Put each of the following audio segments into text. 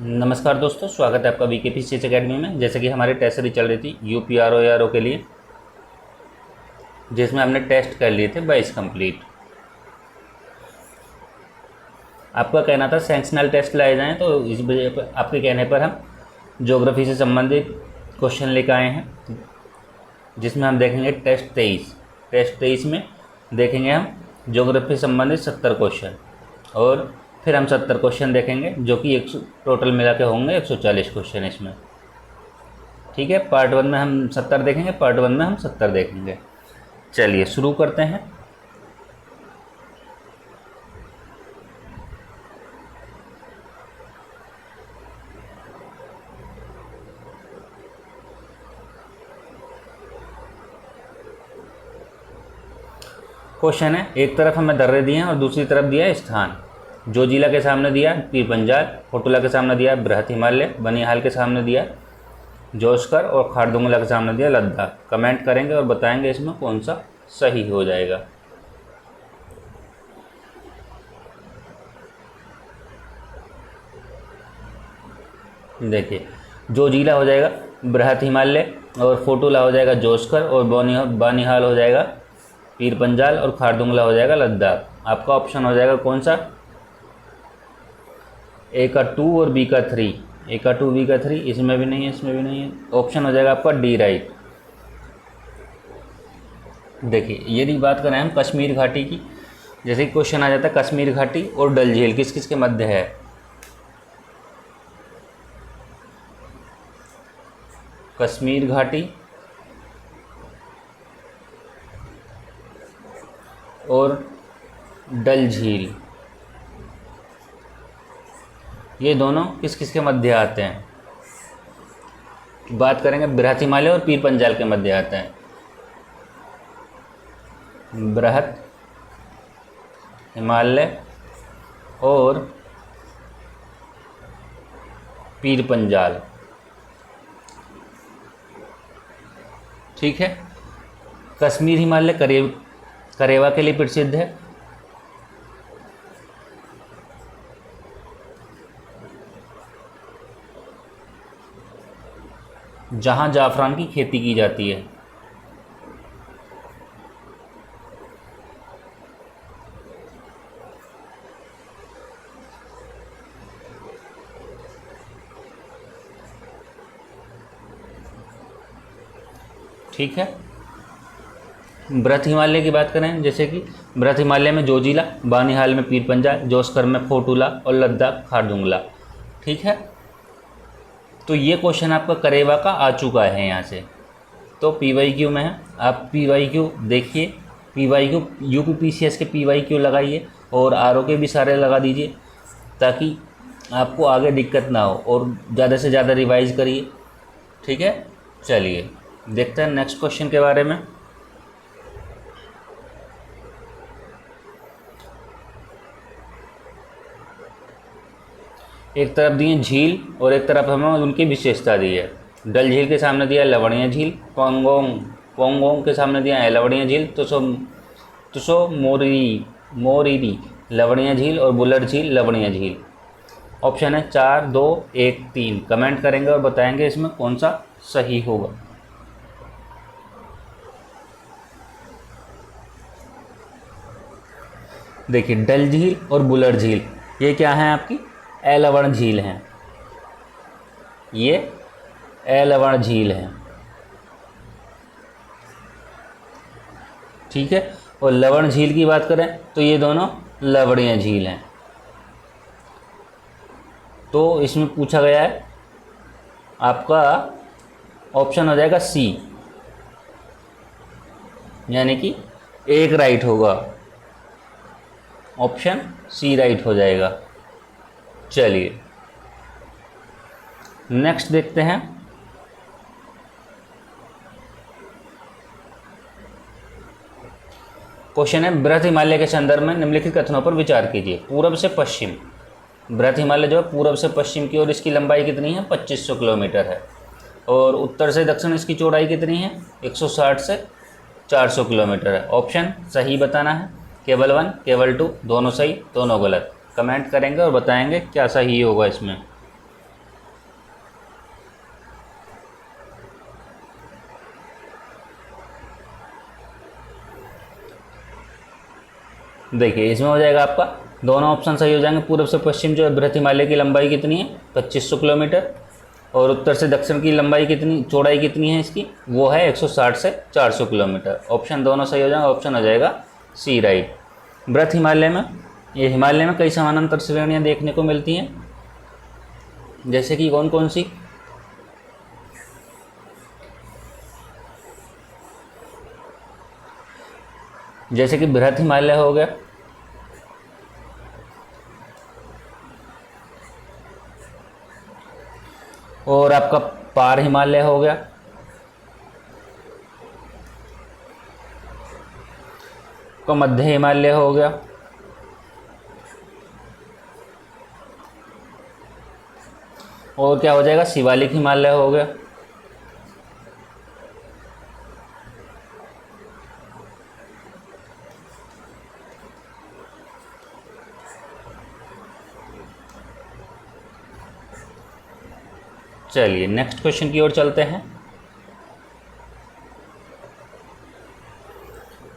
नमस्कार दोस्तों, स्वागत है आपका BKPCH अकेडमी में। जैसे कि हमारी टेस्ट सीरीज चल रही थी UPRO ARO के लिए, जिसमें हमने टेस्ट कर लिए थे 22 कंप्लीट। आपका कहना था सेंक्शनल टेस्ट लाए जाएं, तो इस वजह पर आपके कहने पर हम ज्योग्राफी से संबंधित क्वेश्चन लेकर आए हैं, जिसमें हम देखेंगे टेस्ट 23 में देखेंगे हम ज्योग्राफी से संबंधित 70 क्वेश्चन, और फिर हम 70 क्वेश्चन देखेंगे, जो कि टोटल मिला के होंगे 140 क्वेश्चन इसमें। ठीक है, पार्ट 1 में हम 70 देखेंगे, पार्ट 1 में हम 70 देखेंगे। चलिए शुरू करते हैं। क्वेश्चन है, एक तरफ हमें दर्रे दिए हैं और दूसरी तरफ दिया है स्थान। जोजिला के सामने दिया पीर पंजाल, फोटुला के सामने दिया बृहत हिमालय, बनिहाल के सामने दिया जोस्कर और खारदुंगला के सामने दिया लद्दाख। कमेंट करेंगे और बताएंगे इसमें कौन सा सही हो जाएगा। देखिए, जोजिला हो जाएगा बृहत हिमालय, और फोटुला हो जाएगा जोस्कर, और बनिहाल हो जाएगा पीर पंजाल, और खारदुंगला हो जाएगा लद्दाख। आपका ऑप्शन हो जाएगा कौन सा? ए का 2 और बी का 3। ए का 2 बी का 3, इसमें भी नहीं है, इसमें भी नहीं है। ऑप्शन हो जाएगा आपका डी राइट। देखिए, यदि बात करें हम कश्मीर घाटी की, जैसे कि क्वेश्चन आ जाता है कश्मीर घाटी और डल झील किस किस के मध्य है। कश्मीर घाटी और डल झील, ये दोनों किस किस के मध्य आते हैं? बात करेंगे बृहत हिमालय और पीर पंजाल के मध्य आते हैं। बृहत हिमालय और पीर पंजाल। ठीक है, कश्मीर हिमालय करेवा के लिए प्रसिद्ध है, जहां जाफरान की खेती की जाती है। ठीक है, बृहत हिमालय की बात करें, जैसे कि बृहत हिमालय में जोजिला, बानिहाल में पीर पंजाल, जोस्कर में फोटुला और लद्दाख खारदुंगला। ठीक है, तो ये क्वेश्चन आपका करेवा का आ चुका है यहाँ से, तो PYQ में है। आप PYQ देखिए, PYQ UPPCS के PYQ लगाइए और RO के भी सारे लगा दीजिए, ताकि आपको आगे दिक्कत ना हो, और ज़्यादा से ज़्यादा रिवाइज करिए। ठीक है, चलिए देखते हैं नेक्स्ट क्वेश्चन के बारे में। एक तरफ दी है झील और एक तरफ हमें उनकी विशेषता दी है। डल झील के सामने दिया है लवणीय झील, पोंगोंग के सामने दिया है लवणीय झील, तुसो मोरीरी लवणीय झील, और बुलर झील लवणीय झील। ऑप्शन है 4, 2, 1, 3। कमेंट करेंगे और बताएंगे इसमें कौन सा सही होगा। देखिए, डल झील और बुलर झील ये क्या है? आपकी एलवण झील हैं, ये एलवण झील है। ठीक है, और लवण झील की बात करें तो ये दोनों लवणीय झील हैं। तो इसमें पूछा गया है, आपका ऑप्शन हो जाएगा सी, यानी कि एक राइट होगा। ऑप्शन सी राइट हो जाएगा। चलिए नेक्स्ट देखते हैं। क्वेश्चन है, बृहत हिमालय के संदर्भ में निम्नलिखित कथनों पर विचार कीजिए। पूर्व से पश्चिम, बृहत हिमालय जो है पूर्व से पश्चिम की ओर, इसकी लंबाई कितनी है? 2500 किलोमीटर है, और उत्तर से दक्षिण इसकी चौड़ाई कितनी है? 160 से 400 किलोमीटर है। ऑप्शन सही बताना है, केवल 1, केवल 2, दोनों सही, दोनों गलत। कमेंट करेंगे और बताएंगे क्या सही होगा इसमें। देखिए इसमें हो जाएगा आपका, दोनों ऑप्शन सही हो जाएंगे। पूर्व से पश्चिम जो है बृहत हिमालय की लंबाई कितनी है 2500 किलोमीटर, और उत्तर से दक्षिण की लंबाई कितनी, चौड़ाई कितनी है इसकी, वो है 160 से 400 किलोमीटर। ऑप्शन दोनों सही हो जाएंगे, ऑप्शन हो जाएगा सी राइट। बृहत हिमालय में, ये हिमालय में कई समानांतर श्रेणियाँ देखने को मिलती हैं, जैसे कि कौन कौन सी, जैसे कि बृहत हिमालय हो गया, और आपका पार हिमालय हो गया, आपका मध्य हिमालय हो गया, और क्या हो जाएगा शिवालिक हिमालय हो गया, चलिए नेक्स्ट क्वेश्चन की ओर चलते हैं।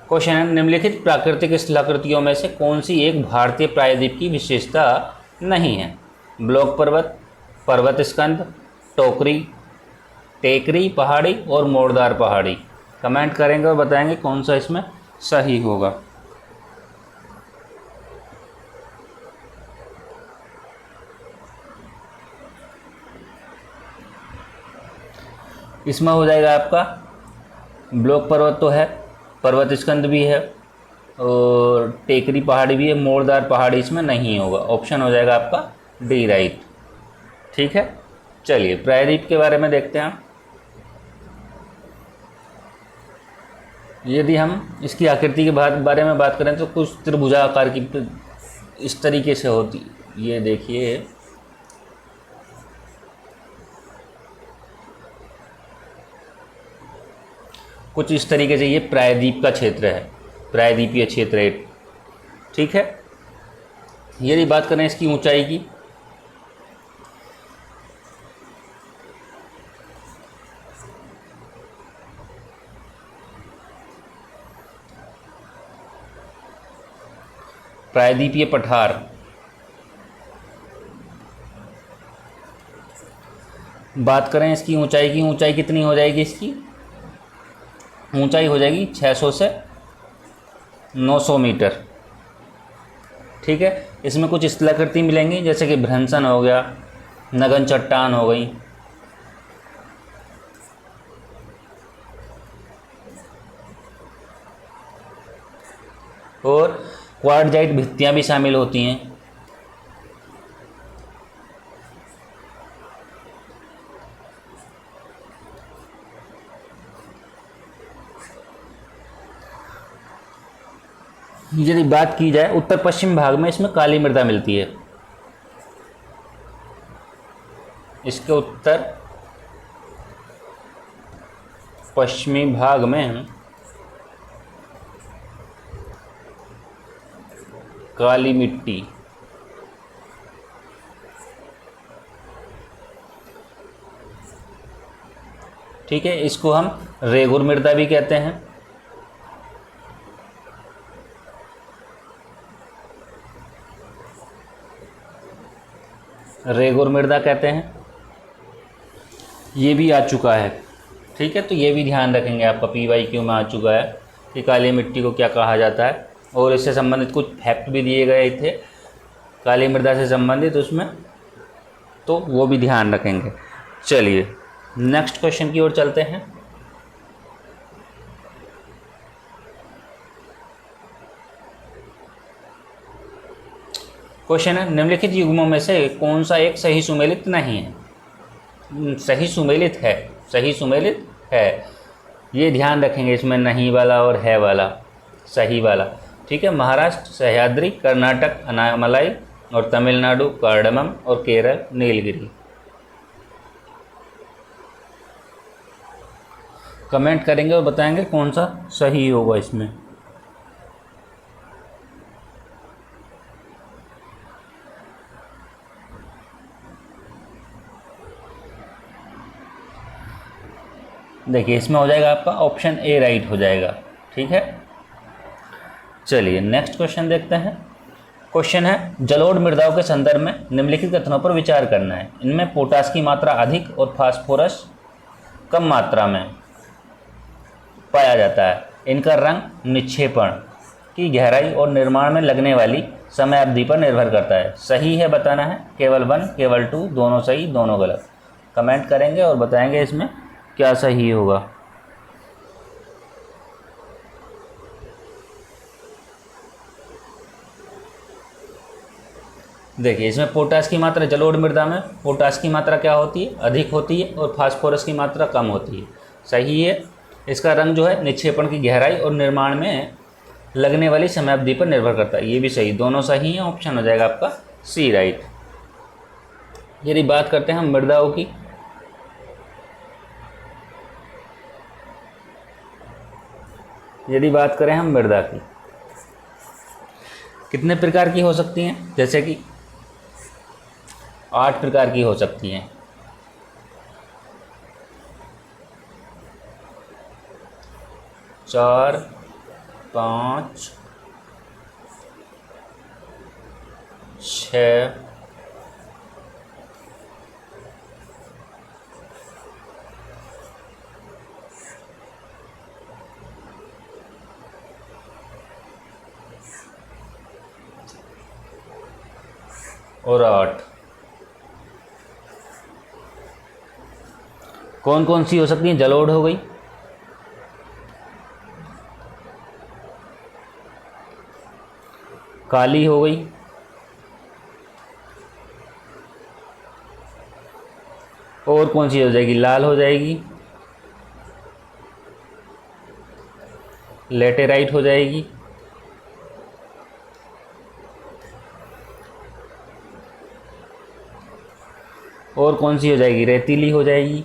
क्वेश्चन है, निम्नलिखित प्राकृतिक स्थलाकृतियों में से कौन सी एक भारतीय प्रायद्वीप की विशेषता नहीं है? ब्लॉक पर्वत, पर्वत स्कंद, टोकरी, टेकरी पहाड़ी और मोड़दार पहाड़ी। कमेंट करेंगे और बताएंगे कौन सा इसमें सही होगा। इसमें हो जाएगा आपका ब्लॉक पर्वत तो है, पर्वत स्कंद भी है, और टेकरी पहाड़ी भी है, मोड़दार पहाड़ी इसमें नहीं होगा। ऑप्शन हो जाएगा आपका डी राइट। ठीक है, चलिए प्रायद्वीप के बारे में देखते हैं। यदि हम इसकी आकृति के बारे में बात करें तो कुछ त्रिभुजाकार की इस तरीके से होती, ये देखिए कुछ इस तरीके से ये प्रायद्वीप का क्षेत्र है, प्रायद्वीपीय क्षेत्र है। ठीक है, यदि बात करें इसकी ऊंचाई की, प्रायद्वीपीय पठार, बात करें इसकी ऊंचाई की, ऊंचाई कितनी हो जाएगी इसकी, ऊंचाई हो जाएगी 600 से 900 मीटर। ठीक है, इसमें कुछ स्थलाकृति मिलेंगी, जैसे कि भ्रंशन हो गया, नगन चट्टान हो गई, और क्वार्टजाइट भित्तियां भी शामिल होती हैं। यदि बात की जाए उत्तर पश्चिम भाग में, इसमें काली मृदा मिलती है। इसके उत्तर पश्चिमी भाग में काली मिट्टी, ठीक है, इसको हम रेगुर मृदा भी कहते हैं। रेगुर मृदा कहते हैं, ये भी आ चुका है। ठीक है, तो ये भी ध्यान रखेंगे, आपका PYQ में आ चुका है कि काली मिट्टी को क्या कहा जाता है, और इससे संबंधित कुछ फैक्ट भी दिए गए थे काली मृदा से संबंधित उसमें, तो वो भी ध्यान रखेंगे। चलिए नेक्स्ट क्वेश्चन की ओर चलते हैं। क्वेश्चन है, निम्नलिखित युग्मों में से कौन सा एक सही सुमेलित नहीं है? सही सुमेलित है, सही सुमेलित है, ये ध्यान रखेंगे, इसमें नहीं वाला और है वाला, सही वाला। ठीक है, महाराष्ट्र सह्याद्री, कर्नाटक अनामलाई, और तमिलनाडु कार्डमम, और केरल नीलगिरी। कमेंट करेंगे और बताएंगे कौन सा सही होगा इसमें। देखिए इसमें हो जाएगा आपका ऑप्शन ए राइट हो जाएगा। ठीक है, चलिए नेक्स्ट क्वेश्चन देखते हैं। क्वेश्चन है जलोढ़ मृदाओं के संदर्भ में निम्नलिखित कथनों पर विचार करना है। इनमें पोटाश की मात्रा अधिक और फास्फोरस कम मात्रा में पाया जाता है। इनका रंग निक्षेपण की गहराई और निर्माण में लगने वाली समय अवधि पर निर्भर करता है। सही है बताना है, केवल 1 केवल 2, दोनों सही दोनों गलत। कमेंट करेंगे और बताएंगे इसमें क्या सही होगा। देखिए इसमें पोटाश की मात्रा, जलोढ़ मृदा में पोटाश की मात्रा क्या होती है, अधिक होती है और फास्फोरस की मात्रा कम होती है। सही है। इसका रंग जो है निक्षेपण की गहराई और निर्माण में लगने वाली समयावधि पर निर्भर करता है। ये भी सही, दोनों सही हैं। ऑप्शन हो जाएगा आपका सी राइट। यदि बात करते हैं हम मृदाओं की, यदि बात करें हम मृदा की, कितने प्रकार की हो सकती हैं, जैसे कि 8 प्रकार की हो सकती हैं। चार, 5, 6, 8। कौन कौन सी हो सकती हैं? जलोढ़ हो गई, काली हो गई, और कौन सी हो जाएगी? लाल हो जाएगी, लेटेराइट हो जाएगी, और कौन सी हो जाएगी? रेतीली हो जाएगी,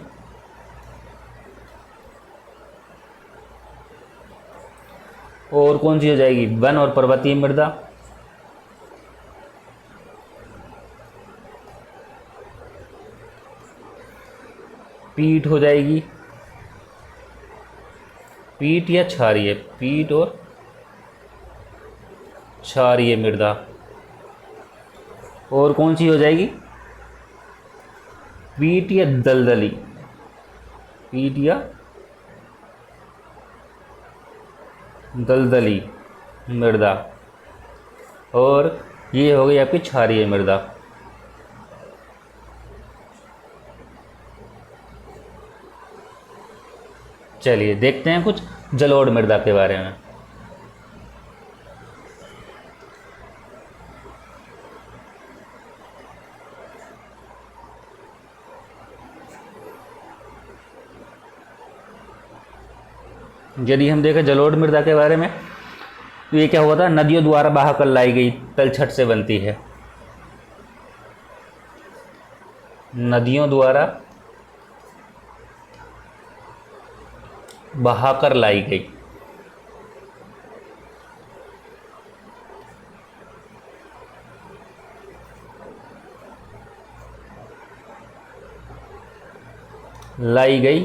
और कौन सी हो जाएगी? वन और पर्वतीय मृदा, पीट हो जाएगी, पीट या क्षारीय, पीट और क्षारीय मृदा, और कौन सी हो जाएगी? पीट या दलदली, पीट या दलदली मृदा, और ये हो गई आपकी क्षारीय मृदा। चलिए देखते हैं कुछ जलोढ़ मृदा के बारे में। यदि हम देखें जलोढ़ मृदा के बारे में, तो ये क्या हुआ था? नदियों द्वारा बहा कर लाई गई तलछट से बनती है। नदियों द्वारा बहाकर लाई गई, लाई गई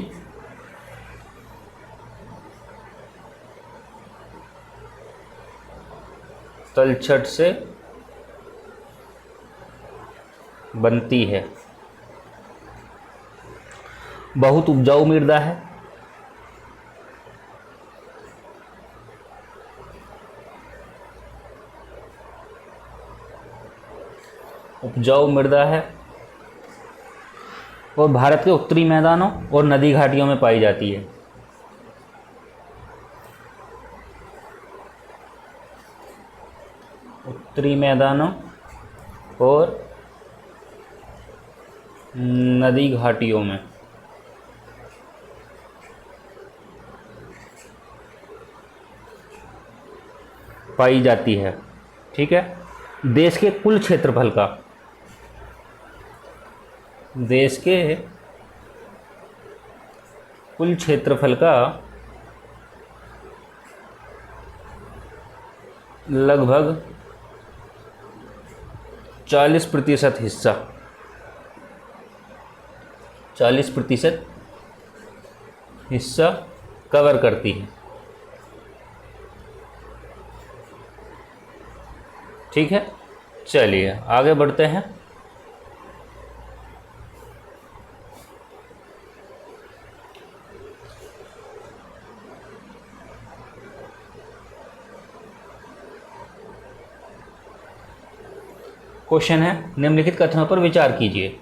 तलछट से बनती है। बहुत उपजाऊ मृदा है, उपजाऊ मृदा है, और भारत के उत्तरी मैदानों और नदी घाटियों में पाई जाती है। उत्तरी मैदानों और नदी घाटियों में पाई जाती है। ठीक है। देश के कुल क्षेत्रफल का, देश के कुल क्षेत्रफल का लगभग 40% हिस्सा, 40% हिस्सा कवर करती है। ठीक है, चलिए आगे बढ़ते हैं। क्वेश्चन है, निम्नलिखित कथनों पर विचार कीजिए।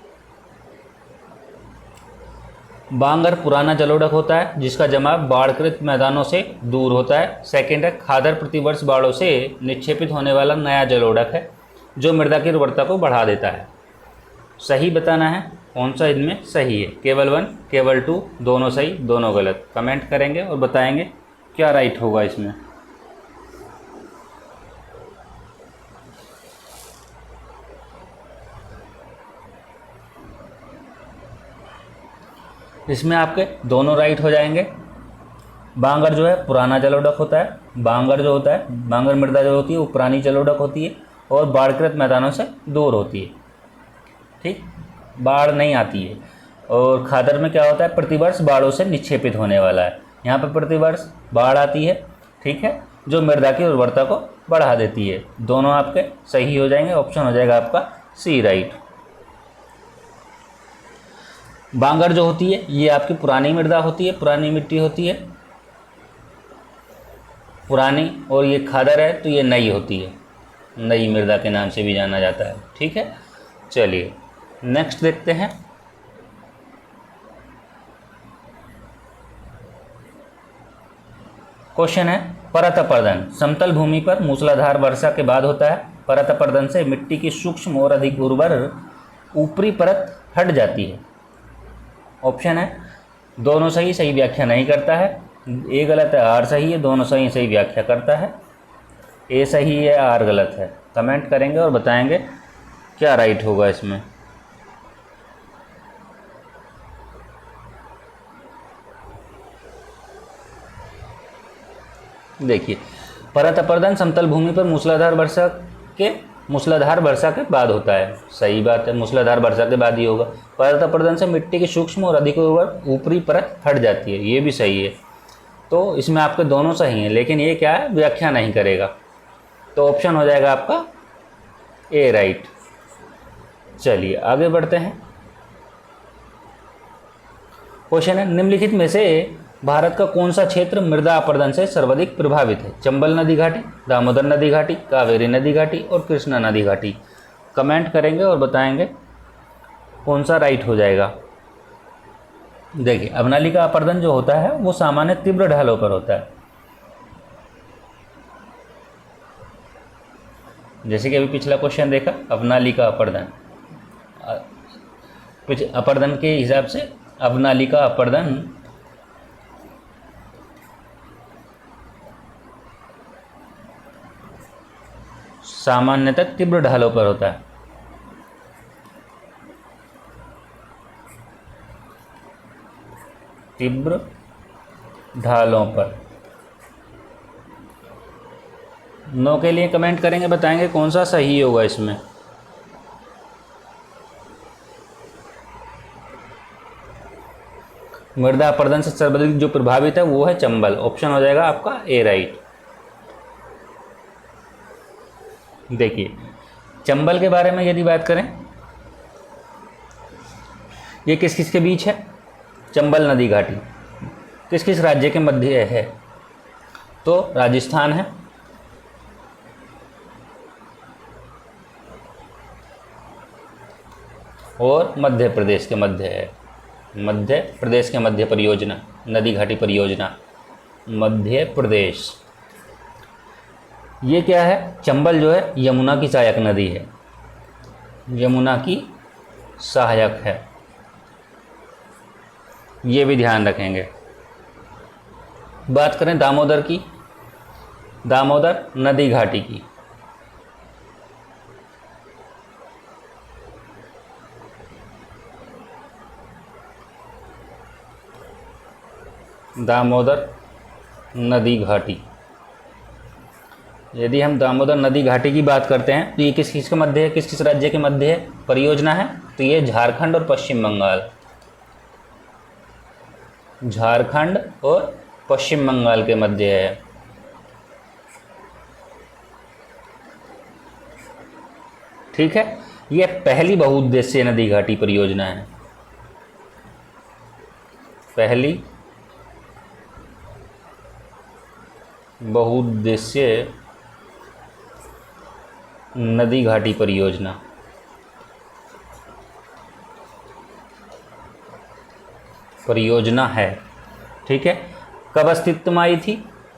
बांगर पुराना जलोढ़क होता है जिसका जमाव बाढ़कृत मैदानों से दूर होता है। सेकेंड है, खादर प्रतिवर्ष बाढ़ों से निक्षेपित होने वाला नया जलोढ़क है जो मृदा की उर्वरता को बढ़ा देता है। सही बताना है कौन सा इनमें सही है। केवल 1, केवल 2, दोनों सही दोनों गलत। कमेंट करेंगे और बताएंगे क्या राइट होगा इसमें। इसमें आपके दोनों राइट हो जाएंगे। बांगर जो है पुराना जलोढ़क होता है। बांगर जो होता है, बांगर मृदा जो होती है वो पुरानी जलोढ़क होती है और बाढ़कृत मैदानों से दूर होती है। ठीक, बाढ़ नहीं आती है। और खादर में क्या होता है, प्रतिवर्ष बाढ़ों से निक्षेपित होने वाला है। यहाँ पर प्रतिवर्ष बाढ़ आती है, ठीक है, जो मृदा की उर्वरता को बढ़ा देती है। दोनों आपके सही हो जाएंगे। ऑप्शन हो जाएगा आपका सी राइट। बांगर जो होती है ये आपकी पुरानी मृदा होती है, पुरानी मिट्टी होती है पुरानी, और ये खादर है तो ये नई होती है, नई मृदा के नाम से भी जाना जाता है। ठीक है, चलिए नेक्स्ट देखते हैं। क्वेश्चन है, परत अपर्दन समतल भूमि पर मूसलाधार वर्षा के बाद होता है। परत अपर्दन से मिट्टी की सूक्ष्म और अधिक उर्वर ऊपरी परत हट जाती है। ऑप्शन है दोनों सही, सही व्याख्या नहीं करता है। ए गलत है, आर सही है, दोनों सही, सही व्याख्या करता है। ए सही है, आर गलत है। कमेंट करेंगे और बताएंगे क्या राइट होगा इसमें। देखिए, परत अपर्दन समतल भूमि पर मूसलाधार वर्षा के बाद होता है। सही बात है, मूसलाधार वर्षा के बाद ही होगा। परत अपर्दन से मिट्टी की सूक्ष्म और अधिक उर्वर ऊपरी परत हट जाती है, ये भी सही है। तो इसमें आपके दोनों सही हैं, लेकिन ये क्या है, व्याख्या नहीं करेगा। तो ऑप्शन हो जाएगा आपका ए राइट। चलिए आगे बढ़ते हैं। क्वेश्चन है, निम्नलिखित में से भारत का कौन सा क्षेत्र मृदा अपर्दन से सर्वाधिक प्रभावित है। चंबल नदी घाटी, दामोदर नदी घाटी, कावेरी नदी घाटी और कृष्णा नदी घाटी। कमेंट करेंगे और बताएंगे कौन सा राइट हो जाएगा। देखिए, अवनाली का अपर्दन जो होता है वो सामान्य तीव्र ढालों पर होता है। जैसे कि अभी पिछला क्वेश्चन देखा, अवनाली का अपर्दन, अपर्दन के हिसाब से अवनाली का अपर्दन सामान्यतः तीव्र ढालों पर होता है। तीव्र ढालों पर। नो के लिए कमेंट करेंगे, बताएंगे कौन सा सही होगा इसमें। मृदा अपर्दन से सर्वाधिक जो प्रभावित है वो है चंबल। ऑप्शन हो जाएगा आपका ए राइट। देखिए, चंबल के बारे में यदि बात करें, ये किस किस के बीच है। चंबल नदी घाटी किस किस राज्य के मध्य है। तो राजस्थान है, और मध्य प्रदेश के मध्य है। मध्य प्रदेश के मध्य परियोजना, नदी घाटी परियोजना, मध्य प्रदेश। ये क्या है, चंबल जो है यमुना की सहायक नदी है, यमुना की सहायक है, ये भी ध्यान रखेंगे। बात करें दामोदर की, दामोदर नदी घाटी की, दामोदर नदी घाटी। यदि हम दामोदर नदी घाटी की बात करते हैं तो ये किस किस के मध्य है, किस किस राज्य के मध्य है परियोजना है। तो ये झारखंड और पश्चिम बंगाल, झारखंड और पश्चिम बंगाल के मध्य है। ठीक है, यह पहली बहुउद्देशीय नदी घाटी परियोजना है, पहली बहुउद्देशीय नदी घाटी परियोजना है। ठीक है, कब अस्तित्व में आई थी?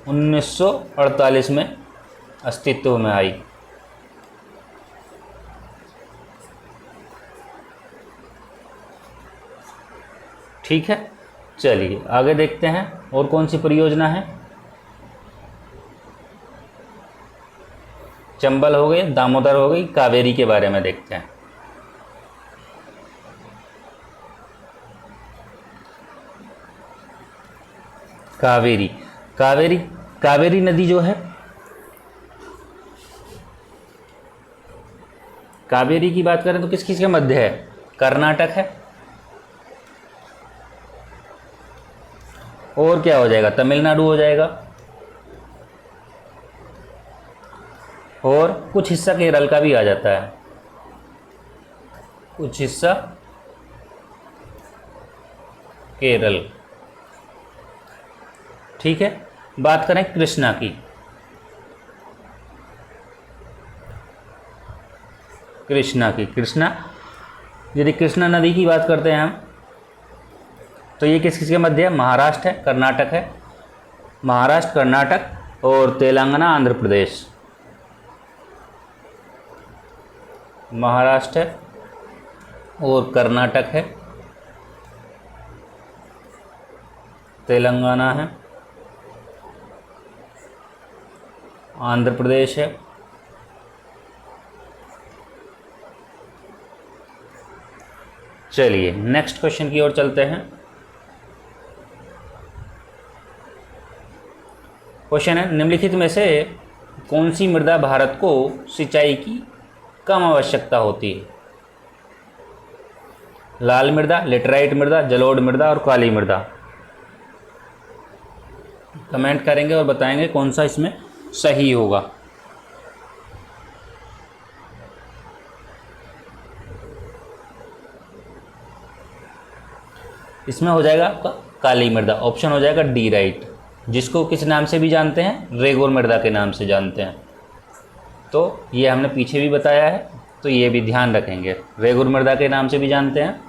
1948 में अस्तित्व में आई। ठीक है, चलिए आगे देखते हैं और कौन सी परियोजना है। चंबल हो गई, दामोदर हो गई, कावेरी के बारे में देखते हैं। कावेरी, कावेरी नदी जो है, कावेरी की बात करें तो किस किस के मध्य है? कर्नाटक है, और क्या हो जाएगा? तमिलनाडु हो जाएगा, और कुछ हिस्सा केरल का भी आ जाता है, कुछ हिस्सा केरल। ठीक है, बात करें कृष्णा की, कृष्णा, यदि कृष्णा नदी की बात करते हैं हम, तो ये किस किस के मध्य है? महाराष्ट्र है, कर्नाटक है, महाराष्ट्र, कर्नाटक और तेलंगाना, आंध्र प्रदेश। महाराष्ट्र है और कर्नाटक है, तेलंगाना है, आंध्र प्रदेश है, चलिए नेक्स्ट क्वेश्चन की ओर चलते हैं। क्वेश्चन है, निम्नलिखित में से कौन सी मृदा भारत को सिंचाई की कम आवश्यकता होती है? लाल मृदा, लेटराइट मृदा, जलोढ़ मृदा और काली मृदा। कमेंट करेंगे और बताएंगे कौन सा इसमें सही होगा। इसमें हो जाएगा आपका काली मृदा, ऑप्शन हो जाएगा डी राइट, जिसको किस नाम से भी जानते हैं? रेगुर मृदा के नाम से जानते हैं। तो ये हमने पीछे भी बताया है, तो ये भी ध्यान रखेंगे, रेगुर मृदा के नाम से भी जानते हैं।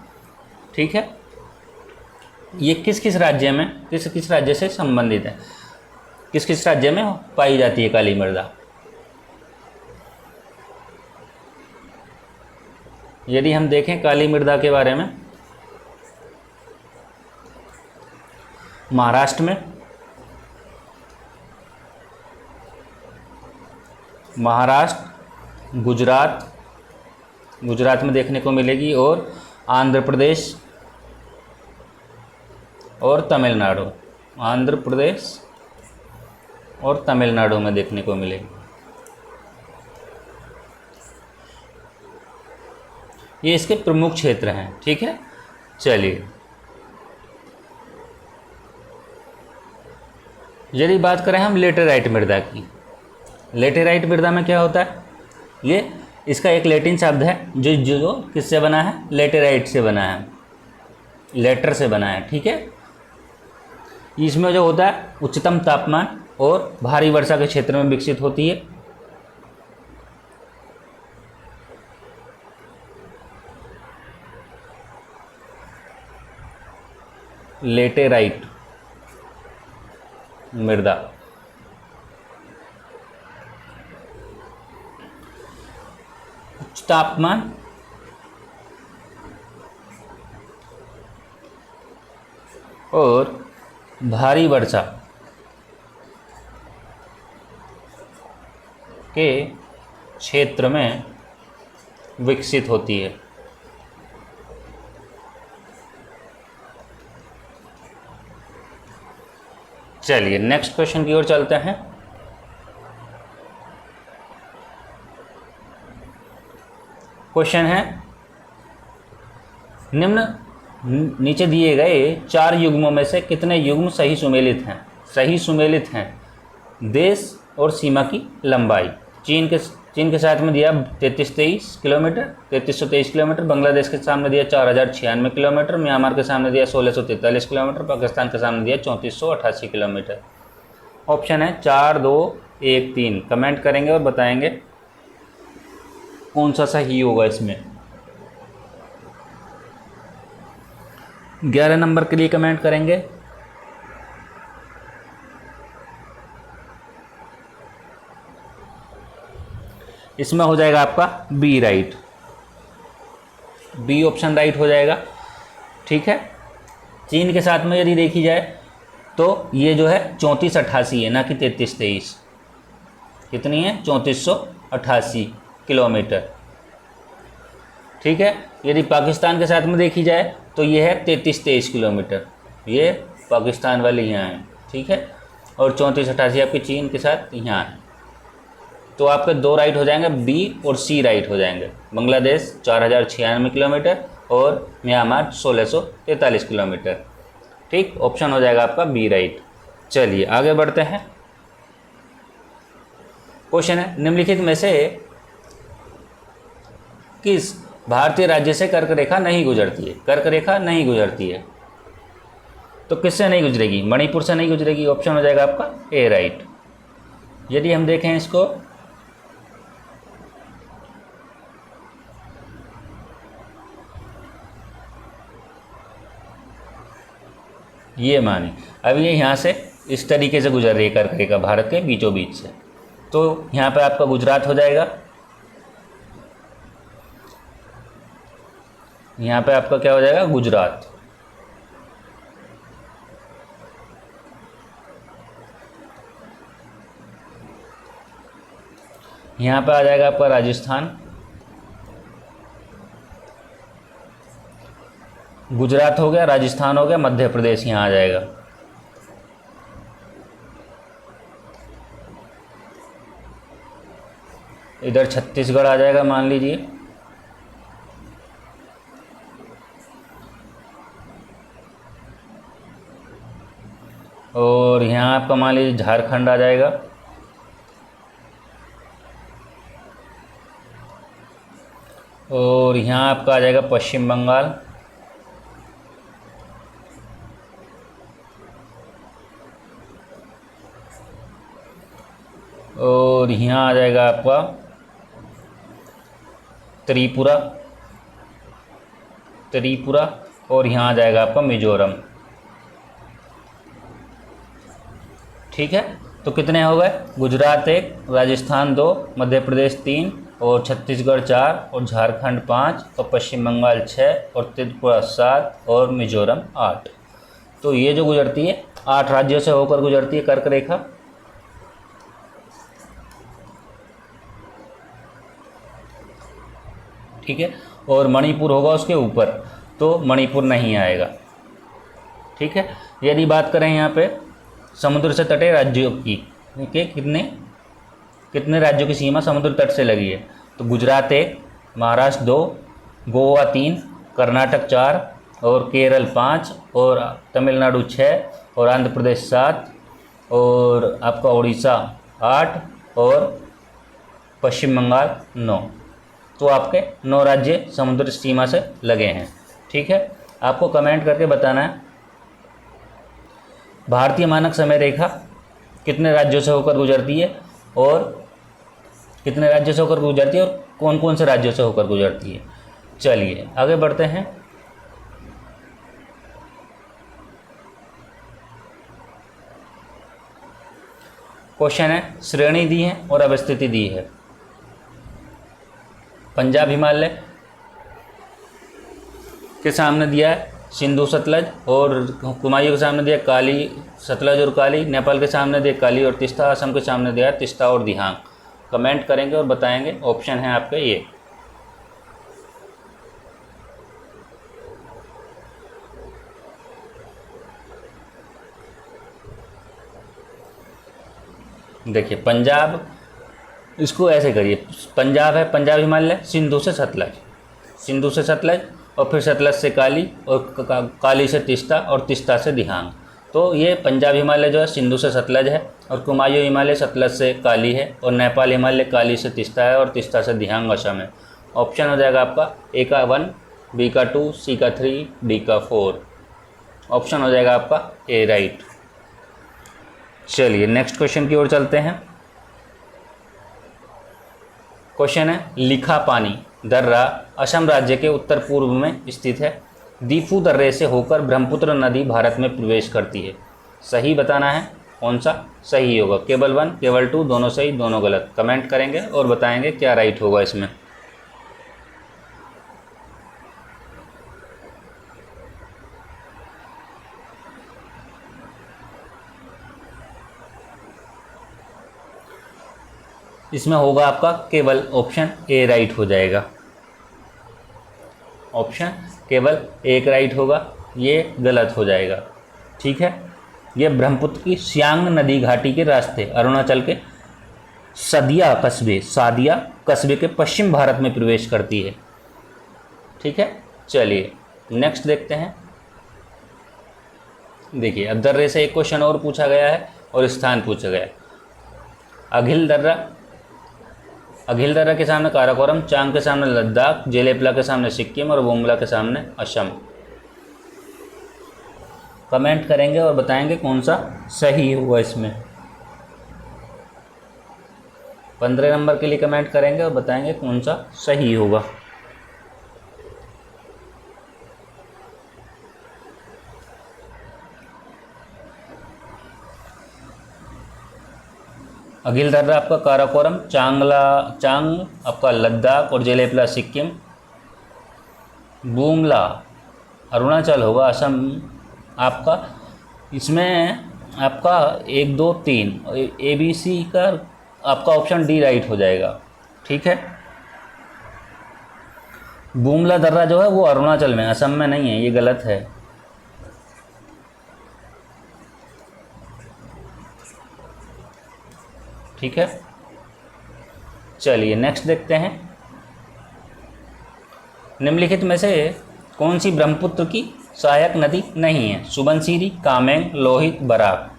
ठीक है, ये किस किस राज्य में, किस किस राज्य से संबंधित है, किस किस राज्य में पाई जाती है काली मृदा? यदि हम देखें काली मृदा के बारे में, महाराष्ट्र में, महाराष्ट्र, गुजरात में देखने को मिलेगी, और आंध्र प्रदेश और तमिलनाडु, आंध्र प्रदेश और तमिलनाडु में देखने को मिलेगी। ये इसके प्रमुख क्षेत्र हैं। ठीक है, चलिए यदि बात करें हम लेटेराइट मृदा की, लेटेराइट मृदा में क्या होता है? ये इसका एक लैटिन शब्द है जो किससे बना है? लेटेराइट से बना है, लेटर से बना है। ठीक है, इसमें जो होता है उच्चतम तापमान और भारी वर्षा के क्षेत्र में विकसित होती है। लेटेराइट मृदा, उच्च तापमान और भारी वर्षा के क्षेत्र में विकसित होती है। चलिए नेक्स्ट क्वेश्चन की ओर चलते हैं। क्वेश्चन है, निम्न नीचे दिए गए 4 युग्मों में से कितने युग्म सही सुमेलित हैं? सही सुमेलित हैं। देश और सीमा की लंबाई, चीन के चीन के साथ में दिया 3323 किलोमीटर, 3323 किलोमीटर। बांग्लादेश के सामने दिया 4096 किलोमीटर। म्यांमार के सामने दिया 1643 किलोमीटर। पाकिस्तान के सामने दिया 3488 किलोमीटर। ऑप्शन है 4, 2, 1, 3। कमेंट करेंगे और बताएंगे कौन सा सही होगा इसमें। 11 नंबर के लिए कमेंट करेंगे। इसमें हो जाएगा आपका B right, B option right हो जाएगा। ठीक है, चीन के साथ में यदि देखी जाए तो ये जो है 3488 है, ना कि 3323। कितनी है? 3488 किलोमीटर। ठीक है, यदि पाकिस्तान के साथ में देखी जाए तो ये है 3323 किलोमीटर, ये पाकिस्तान वाले यहाँ है। ठीक है, और 3488 आपके चीन के साथ यहाँ है। तो आपके 2 राइट हो जाएंगे, बी और सी राइट हो जाएंगे। बांग्लादेश 4096 किलोमीटर और म्यांमार 1643 किलोमीटर। ठीक, ऑप्शन हो जाएगा आपका बी राइट। चलिए आगे बढ़ते हैं। क्वेश्चन है, निम्नलिखित में से किस भारतीय राज्य से कर्क रेखा नहीं गुजरती है? कर्क रेखा नहीं गुजरती है तो किससे नहीं गुजरेगी? मणिपुर से नहीं गुजरेगी। ऑप्शन हो जाएगा आपका ए राइट। यदि हम देखें इसको, ये मानी अब ये यहाँ से इस तरीके से गुजर रही है कर्क रेखा भारत के बीचों बीच से, तो यहाँ पे आपका गुजरात हो जाएगा। यहाँ पे आपका क्या हो जाएगा? गुजरात। यहाँ पे आ जाएगा आपका राजस्थान। गुजरात हो गया, राजस्थान हो गया, मध्य प्रदेश यहाँ आ जाएगा। इधर छत्तीसगढ़ आ जाएगा मान लीजिए। और यहाँ आपका मान लीजिए झारखंड आ जाएगा। और यहाँ आपका आ जाएगा पश्चिम बंगाल। और यहाँ आ जाएगा आपका त्रिपुरा, त्रिपुरा। और यहाँ आ जाएगा आपका मिजोरम। ठीक है, तो कितने हो गए? गुजरात 1, राजस्थान 2, मध्य प्रदेश 3 और छत्तीसगढ़ 4 और झारखंड 5 और पश्चिम बंगाल 6 और त्रिपुरा 7 और मिजोरम 8। तो ये जो गुजरती है 8 राज्यों से होकर गुजरती है कर्क रेखा। ठीक है, और मणिपुर होगा उसके ऊपर, तो मणिपुर नहीं आएगा। ठीक है, यदि बात करें यहाँ पे समुद्र से तटे राज्यों की, के कितने राज्यों की सीमा समुद्र तट से लगी है? तो गुजरात 1, महाराष्ट्र 2, गोवा 3, कर्नाटक 4 और केरल 5 और तमिलनाडु 6 और आंध्र प्रदेश 7 और आपका उड़ीसा 8 और पश्चिम बंगाल 9। तो आपके 9 राज्य समुद्र सीमा से लगे हैं। ठीक है, आपको कमेंट करके बताना है भारतीय मानक समय रेखा कितने राज्यों से होकर गुजरती है और कितने राज्यों से होकर गुजरती है और कौन कौन से राज्यों से होकर गुजरती है। चलिए आगे बढ़ते हैं। क्वेश्चन है, श्रेणी दी है और अवस्थिति दी है। पंजाब हिमालय के सामने दिया है सिंधु सतलज, और कुमायूं के सामने दिया काली, सतलज और काली। नेपाल के सामने दिया काली और तिस्ता। असम के सामने दिया तिस्ता और दिहांग। कमेंट करेंगे और बताएंगे। ऑप्शन है आपके ये। देखिए पंजाब, इसको ऐसे करिए, पंजाब है, पंजाब हिमालय, सिंधु से सतलज, सिंधु से सतलज और फिर सतलज से काली और काली से तिस्ता और तिस्ता से दिहांग। तो ये पंजाब हिमालय जो है सिंधु से सतलज है, और कुमायूं हिमालय सतलज से काली है, और नेपाल हिमालय काली से तीस्ता है, और तीस्ता से दिहांग असम है। ऑप्शन हो जाएगा आपका ए का 1, बी का 2, सी का 3, डी का 4। ऑप्शन हो जाएगा आपका ए राइट। चलिए नेक्स्ट क्वेश्चन की ओर चलते हैं। क्वेश्चन है, लिखा पानी दर्रा असम राज्य के उत्तर पूर्व में स्थित है। दीफू दर्रे से होकर ब्रह्मपुत्र नदी भारत में प्रवेश करती है। सही बताना है कौन सा सही होगा। केवल 1, केवल 2, दोनों सही दोनों गलत। कमेंट करेंगे और बताएंगे क्या राइट होगा इसमें। इसमें होगा आपका केवल ऑप्शन ए राइट हो जाएगा। ऑप्शन केवल एक राइट होगा, ये गलत हो जाएगा। ठीक है, ये ब्रह्मपुत्र की सियांग नदी घाटी के रास्ते अरुणाचल के सादिया कस्बे के पश्चिम भारत में प्रवेश करती है। ठीक है, चलिए नेक्स्ट देखते हैं। देखिए, अब दर्रे से एक क्वेश्चन और पूछा गया है और स्थान पूछा गया है। अघिल दर्रा के सामने काराकोरम, चांग के सामने लद्दाख, जेलेपला के सामने सिक्किम, और बोमला के सामने असम। कमेंट करेंगे और बताएंगे कौन सा सही हुआ इसमें। 15 नंबर के लिए कमेंट करेंगे और बताएंगे कौन सा सही होगा। अघिल दर्रा आपका काराकोरम, चांग आपका लद्दाख, और जेलेपला सिक्किम, बूमला अरुणाचल होगा, असम आपका। इसमें आपका 1, 2, 3 ABC का आपका ऑप्शन डी राइट हो जाएगा। ठीक है, बूमला दर्रा जो है वो अरुणाचल में, असम में नहीं है, ये गलत है। ठीक है, चलिए नेक्स्ट देखते हैं। निम्नलिखित में से कौन सी ब्रह्मपुत्र की सहायक नदी नहीं है। सुबनसिरी, कामेंग, लोहित, बराक।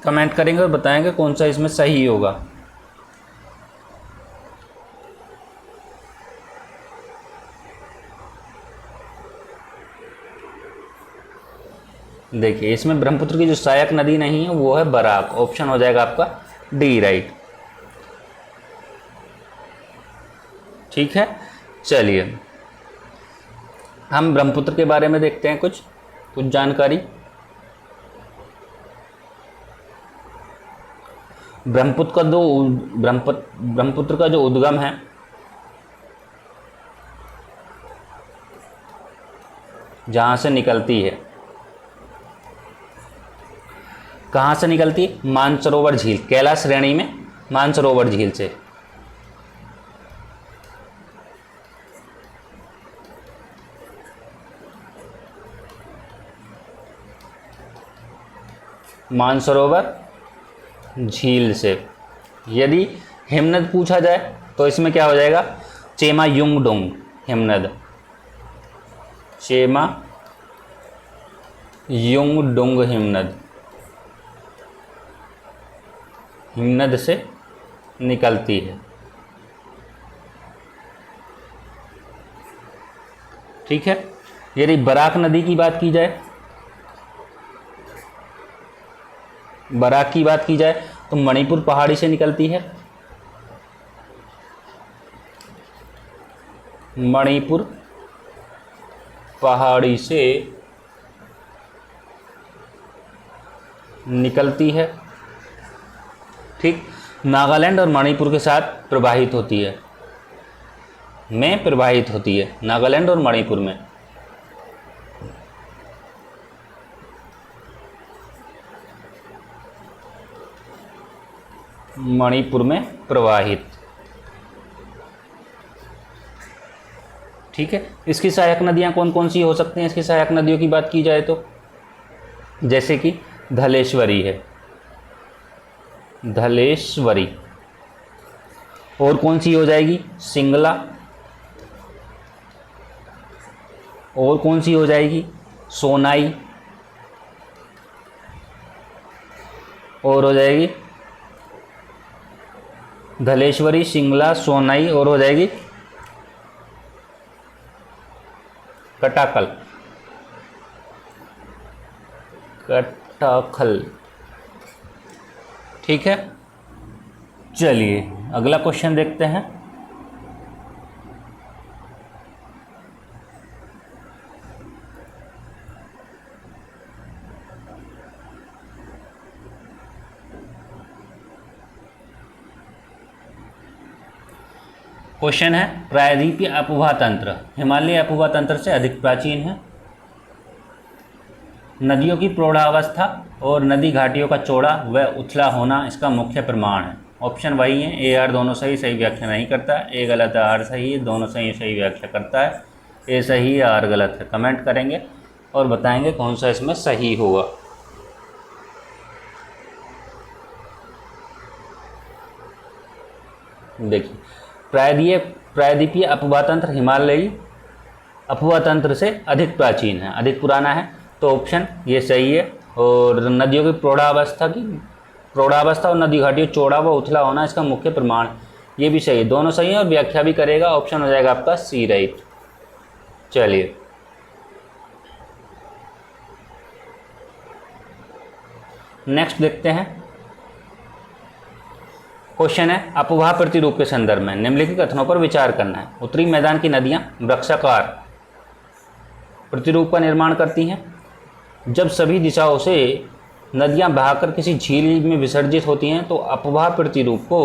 कमेंट करेंगे और बताएंगे कौन सा इसमें सही होगा। देखिए, इसमें ब्रह्मपुत्र की जो सहायक नदी नहीं है वो है बराक। ऑप्शन हो जाएगा आपका डी राइट। ठीक है, चलिए हम ब्रह्मपुत्र के बारे में देखते हैं कुछ जानकारी। ब्रह्मपुत्र का जो उद्गम है जहाँ से निकलती है, कहाँ से निकलती है? मानसरोवर झील, कैलाश श्रेणी में मानसरोवर झील से। मानसरोवर झील से। यदि हिमनद पूछा जाए तो इसमें क्या हो जाएगा? चेमा युंगडोंग हिमनद, चेमा युंगडोंग हिमनद से निकलती है। ठीक है, यदि बराक नदी की बात की जाए, तो मणिपुर पहाड़ी से निकलती है। मणिपुर पहाड़ी से निकलती है। ठीक, नागालैंड और मणिपुर के साथ प्रवाहित होती है, नागालैंड और मणिपुर में। मणिपुर में प्रवाहित। ठीक है, इसकी सहायक नदियां कौन कौन सी हो सकती हैं? इसकी सहायक नदियों की बात की जाए तो जैसे कि धलेश्वरी है, धलेश्वरी। और कौन सी हो जाएगी? सिंगला। और कौन सी हो जाएगी? सोनाई। और हो जाएगी धलेश्वरी, शिंगला, सोनाई और हो जाएगी कटाकल, कटाखल। ठीक है, चलिए अगला क्वेश्चन देखते हैं। क्वेश्चन है प्रायद्वीपीय अपुभा तंत्र हिमालय अपुभा तंत्र से अधिक प्राचीन है। नदियों की प्रौढ़ावस्था और नदी घाटियों का चौड़ा व उथला होना इसका मुख्य प्रमाण है। ऑप्शन वही है, ए आर दोनों सही, सही व्याख्या नहीं करता है। ए गलत है, आर सही है, दोनों सही सही व्याख्या करता है। ए सही है, आर गलत है। कमेंट करेंगे और बताएंगे कौन सा इसमें सही होगा। देखिए, प्रायद्वीपीय अपुभा तंत्र हिमालयी अपुभा तंत्र से अधिक प्राचीन है, अधिक पुराना है, तो ऑप्शन ये सही है। और नदियों की प्रौढ़ावस्था और नदी घाटियों चौड़ा व उथला होना इसका मुख्य प्रमाण, ये भी सही है। दोनों सही है और व्याख्या भी करेगा, ऑप्शन हो जाएगा आपका सी राइट। चलिए नेक्स्ट देखते हैं। क्वेश्चन है अपुभा प्रतिरूप के संदर्भ में निम्नलिखित कथनों पर विचार करना है। उत्तरी मैदान की नदियां वृक्षाकार प्रतिरूप का निर्माण करती हैं। जब सभी दिशाओं से नदियां बहाकर किसी झील में विसर्जित होती हैं तो अपुभा प्रतिरूप को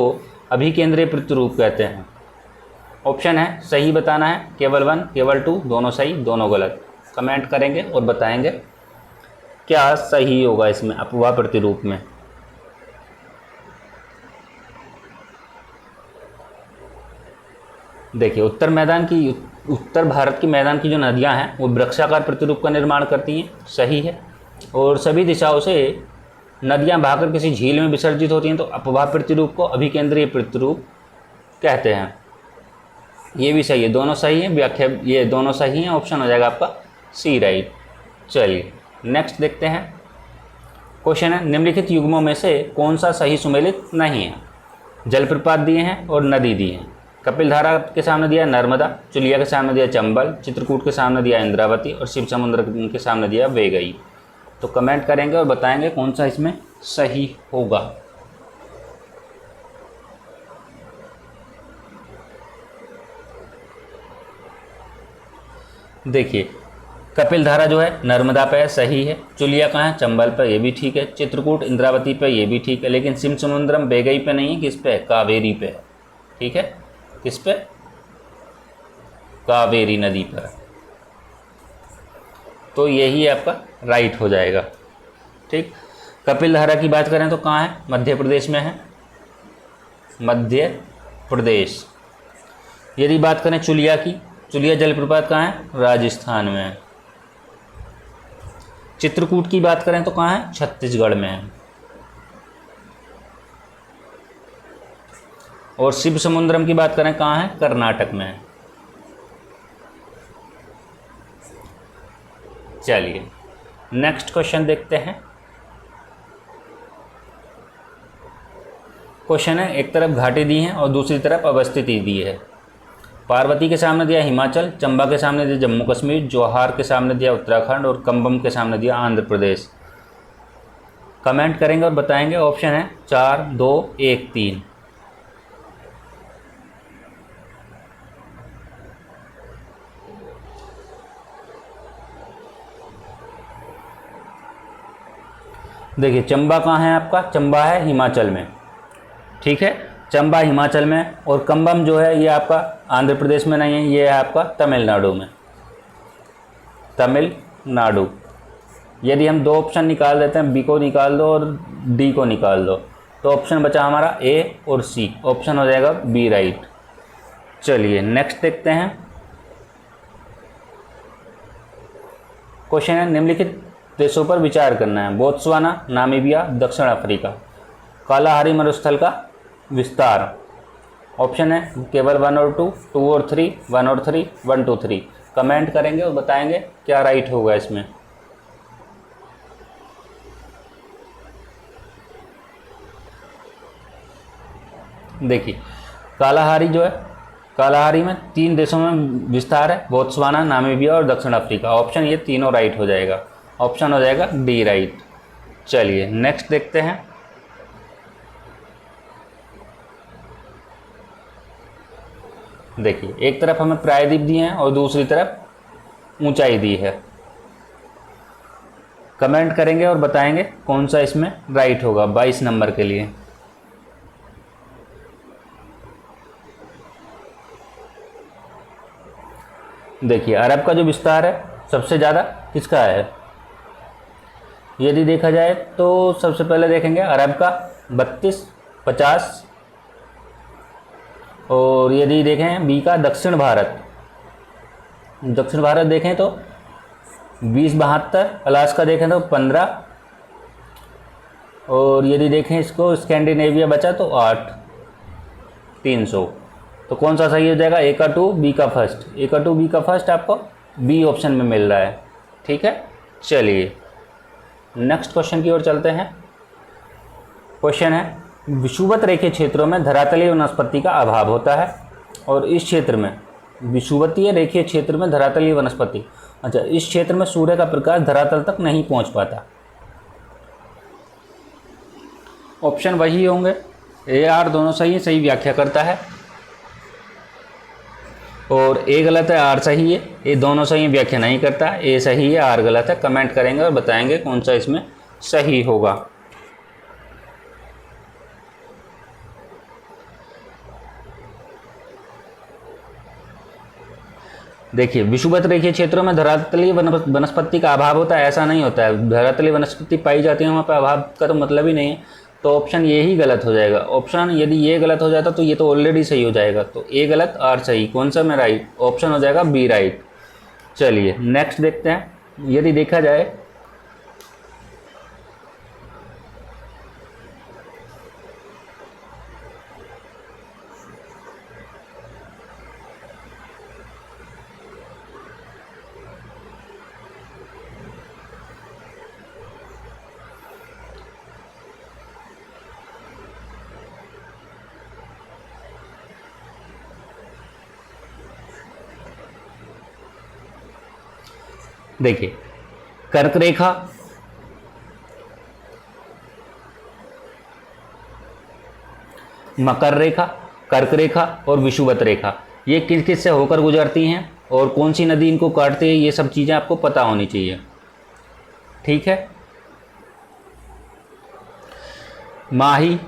अभिकेंद्रीय प्रतिरूप कहते हैं। ऑप्शन है सही बताना है, केवल 1 केवल 2, दोनों सही दोनों गलत। कमेंट करेंगे और बताएंगे क्या सही होगा इसमें अपुभा प्रतिरूप में। देखिए, उत्तर भारत की मैदान की जो नदियां हैं वो वृक्षाकार प्रतिरूप का निर्माण करती हैं, सही है। और सभी दिशाओं से नदियां बहाकर किसी झील में विसर्जित होती हैं तो अपुभा प्रतिरूप को अभिकेंद्रीय प्रतिरूप कहते हैं, ये भी सही है। दोनों सही है, व्याख्या ये दोनों सही हैं, ऑप्शन हो जाएगा आपका सी राइट। चलिए नेक्स्ट देखते हैं। क्वेश्चन है निम्नलिखित युग्मों में से कौन सा सही सुमेलित नहीं है। जलप्रपात दिए हैं और नदी दी हैं। कपिलधारा के सामने दिया नर्मदा, चुलिया के सामने दिया चंबल, चित्रकूट के सामने दिया इंद्रावती और शिव समुद्र के सामने दिया वेगई। तो कमेंट करेंगे और बताएंगे कौन सा इसमें सही होगा। देखिए, कपिलधारा जो है नर्मदा पे सही है, चुलिया कहाँ है चंबल पे, ये भी ठीक है, चित्रकूट इंद्रावती पे ये भी ठीक है, लेकिन शिव समुद्रम वेगई पे नहीं है, किस पे, कावेरी पे है। ठीक है, किस पे, कावेरी नदी पर। तो यही आपका राइट हो जाएगा। ठीक, कपिलधारा की बात करें तो कहाँ है, मध्य प्रदेश में है, मध्य प्रदेश। यदि बात करें चुलिया की, चुलिया जलप्रपात कहाँ है, राजस्थान में है। चित्रकूट की बात करें तो कहाँ है, छत्तीसगढ़ में है। और शिव समुद्रम की बात करें कहाँ है, कर्नाटक में है। चलिए नेक्स्ट क्वेश्चन देखते हैं। क्वेश्चन है एक तरफ घाटी दी है और दूसरी तरफ अवस्थिति दी है। पार्वती के सामने दिया हिमाचल, चंबा के सामने दिया जम्मू कश्मीर, जौहार के सामने दिया उत्तराखंड और कंबम के सामने दिया आंध्र प्रदेश। कमेंट करेंगे और बताएंगे। ऑप्शन है 4 2 1 3। देखिए, चंबा कहाँ है आपका, चंबा है हिमाचल में। ठीक है, चंबा हिमाचल में, और कंबम जो है ये आपका आंध्र प्रदेश में नहीं है, ये है आपका तमिलनाडु में, तमिलनाडु। यदि हम 2 ऑप्शन निकाल देते हैं, बी को निकाल दो और डी को निकाल दो, तो ऑप्शन बचा हमारा ए और सी, ऑप्शन हो जाएगा बी राइट। चलिए नेक्स्ट देखते हैं। क्वेश्चन है निम्नलिखित देशों पर विचार करना है। बोत्सवाना, नामीबिया, दक्षिण अफ्रीका। कालाहारी मरुस्थल का विस्तार। ऑप्शन है केवल 1 और 2, 2 और 3, 1 और 3, 1 2 3। कमेंट करेंगे और बताएंगे क्या राइट होगा इसमें। देखिए कालाहारी जो है, कालाहारी में 3 देशों में विस्तार है, बोत्सवाना, नामीबिया और दक्षिण अफ्रीका। ऑप्शन ये तीनों राइट हो जाएगा, ऑप्शन हो जाएगा डी राइट। चलिए नेक्स्ट देखते हैं। देखिए एक तरफ हमें प्रायद्वीप दिए हैं और दूसरी तरफ ऊंचाई दी है। कमेंट करेंगे और बताएंगे कौन सा इसमें राइट होगा 22 नंबर के लिए। देखिए अरब का जो विस्तार है सबसे ज़्यादा किसका है, यदि देखा जाए तो सबसे पहले देखेंगे अरब का 32, 50, और यदि देखें बी का दक्षिण भारत, दक्षिण भारत देखें तो 20, 72, अलास्का देखें तो 15, और यदि देखें इसको स्कैंडिनेविया बचा तो 8, 300। तो कौन सा सही हो जाएगा, ए का 2, बी का फर्स्ट। ए का 2, बी का फर्स्ट आपको बी ऑप्शन में मिल रहा है। ठीक है, चलिए नेक्स्ट क्वेश्चन की ओर चलते हैं। क्वेश्चन है विषुवत रेखीय क्षेत्रों में धरातलीय वनस्पति का अभाव होता है, और इस क्षेत्र में विषुवतीय रेखीय क्षेत्र में धरातलीय वनस्पति, अच्छा इस क्षेत्र में सूर्य का प्रकाश धरातल तक नहीं पहुंच पाता। ऑप्शन वही होंगे, ए आर दोनों सही, सही व्याख्या करता है, और ए गलत है आर सही है। ए दोनों सही व्याख्या नहीं करता, ए सही है आर गलत है। कमेंट करेंगे और बताएंगे कौन सा इसमें सही होगा। देखिए विषुवत रेखीय क्षेत्रों में धरातलीय वनस्पति का अभाव होता है, ऐसा नहीं होता है। धरातलीय वनस्पति पाई जाती है वहाँ पर अभाव का तो मतलब ही नहीं है, तो ऑप्शन ये ही गलत हो जाएगा। ऑप्शन यदि ये गलत हो जाता तो ये तो ऑलरेडी सही हो जाएगा, तो ए गलत आर सही, कौन सा में राइट, ऑप्शन हो जाएगा बी राइट। चलिए नेक्स्ट देखते हैं। यदि देखा जाए देखिए कर्क रेखा, मकर रेखा, कर्क रेखा और विषुवत रेखा, ये किस किस से होकर गुजरती हैं और कौन सी नदी इनको काटती है, ये सब चीज़ें आपको पता होनी चाहिए। ठीक है, माही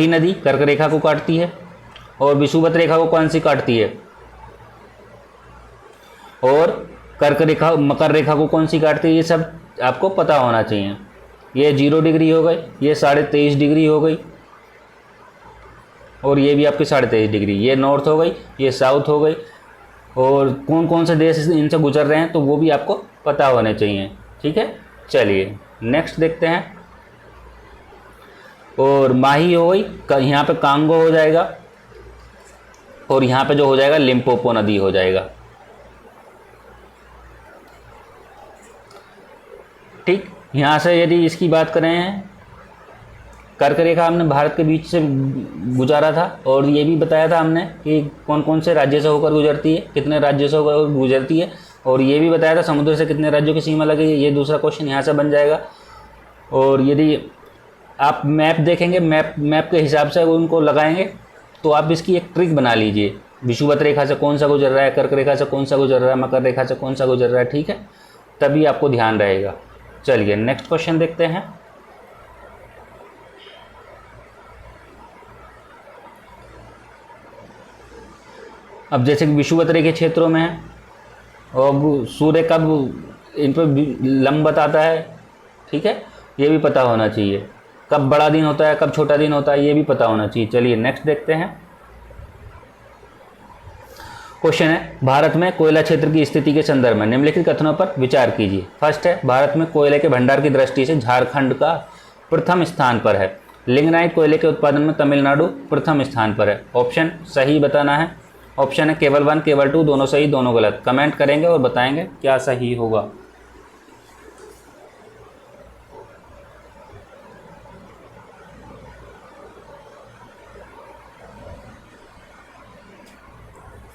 नदी कर्क रेखा को काटती है, और विषुवत रेखा को कौन सी काटती है, और कर्क रेखा मकर रेखा को कौन सी काटती है, ये सब आपको पता होना चाहिए। ये 0 डिग्री हो गई, ये 23.5 डिग्री हो गई, और ये भी आपकी 23.5 डिग्री, ये नॉर्थ हो गई, ये साउथ हो गई, और कौन कौन से देश इनसे गुजर रहे हैं तो वो भी आपको पता होने चाहिए। ठीक है, चलिए नेक्स्ट देखते हैं। और माही हो गई, यहाँ पे कांगो हो जाएगा, और यहाँ पे जो हो जाएगा लिम्पोपो नदी हो जाएगा। ठीक, यहाँ से यदि इसकी बात करें, कर्क रेखा हमने भारत के बीच से गुजारा था, और ये भी बताया था हमने कि कौन कौन से राज्य से होकर गुजरती है, कितने राज्यों से होकर गुजरती है, और ये भी बताया था समुद्र से कितने राज्यों की सीमा लगी है। ये दूसरा क्वेश्चन यहाँ से बन जाएगा। और यदि आप मैप देखेंगे, मैप के हिसाब से उनको लगाएंगे तो आप इसकी एक ट्रिक बना लीजिए, विषुवत रेखा से कौन सा गुजर रहा है, कर्क रेखा से कौन सा गुजर रहा है, मकर रेखा से कौन सा गुजर रहा है। ठीक है, तभी आपको ध्यान रहेगा। चलिए नेक्स्ट क्वेश्चन देखते हैं। अब जैसे कि विषुवत रेखीय क्षेत्रों में है, और सूर्य कब इन पर लंब बताता है, ठीक है, ये भी पता होना चाहिए। कब बड़ा दिन होता है, कब छोटा दिन होता है, ये भी पता होना चाहिए। चलिए नेक्स्ट देखते हैं। क्वेश्चन है भारत में कोयला क्षेत्र की स्थिति के संदर्भ में निम्नलिखित कथनों पर विचार कीजिए। फर्स्ट है भारत में कोयले के भंडार की दृष्टि से झारखंड का प्रथम स्थान पर है। लिग्नाइट कोयले के उत्पादन में तमिलनाडु प्रथम स्थान पर है। ऑप्शन सही बताना है। ऑप्शन है केवल 1, केवल 2, दोनों सही, दोनों गलत। कमेंट करेंगे और बताएंगे क्या सही होगा।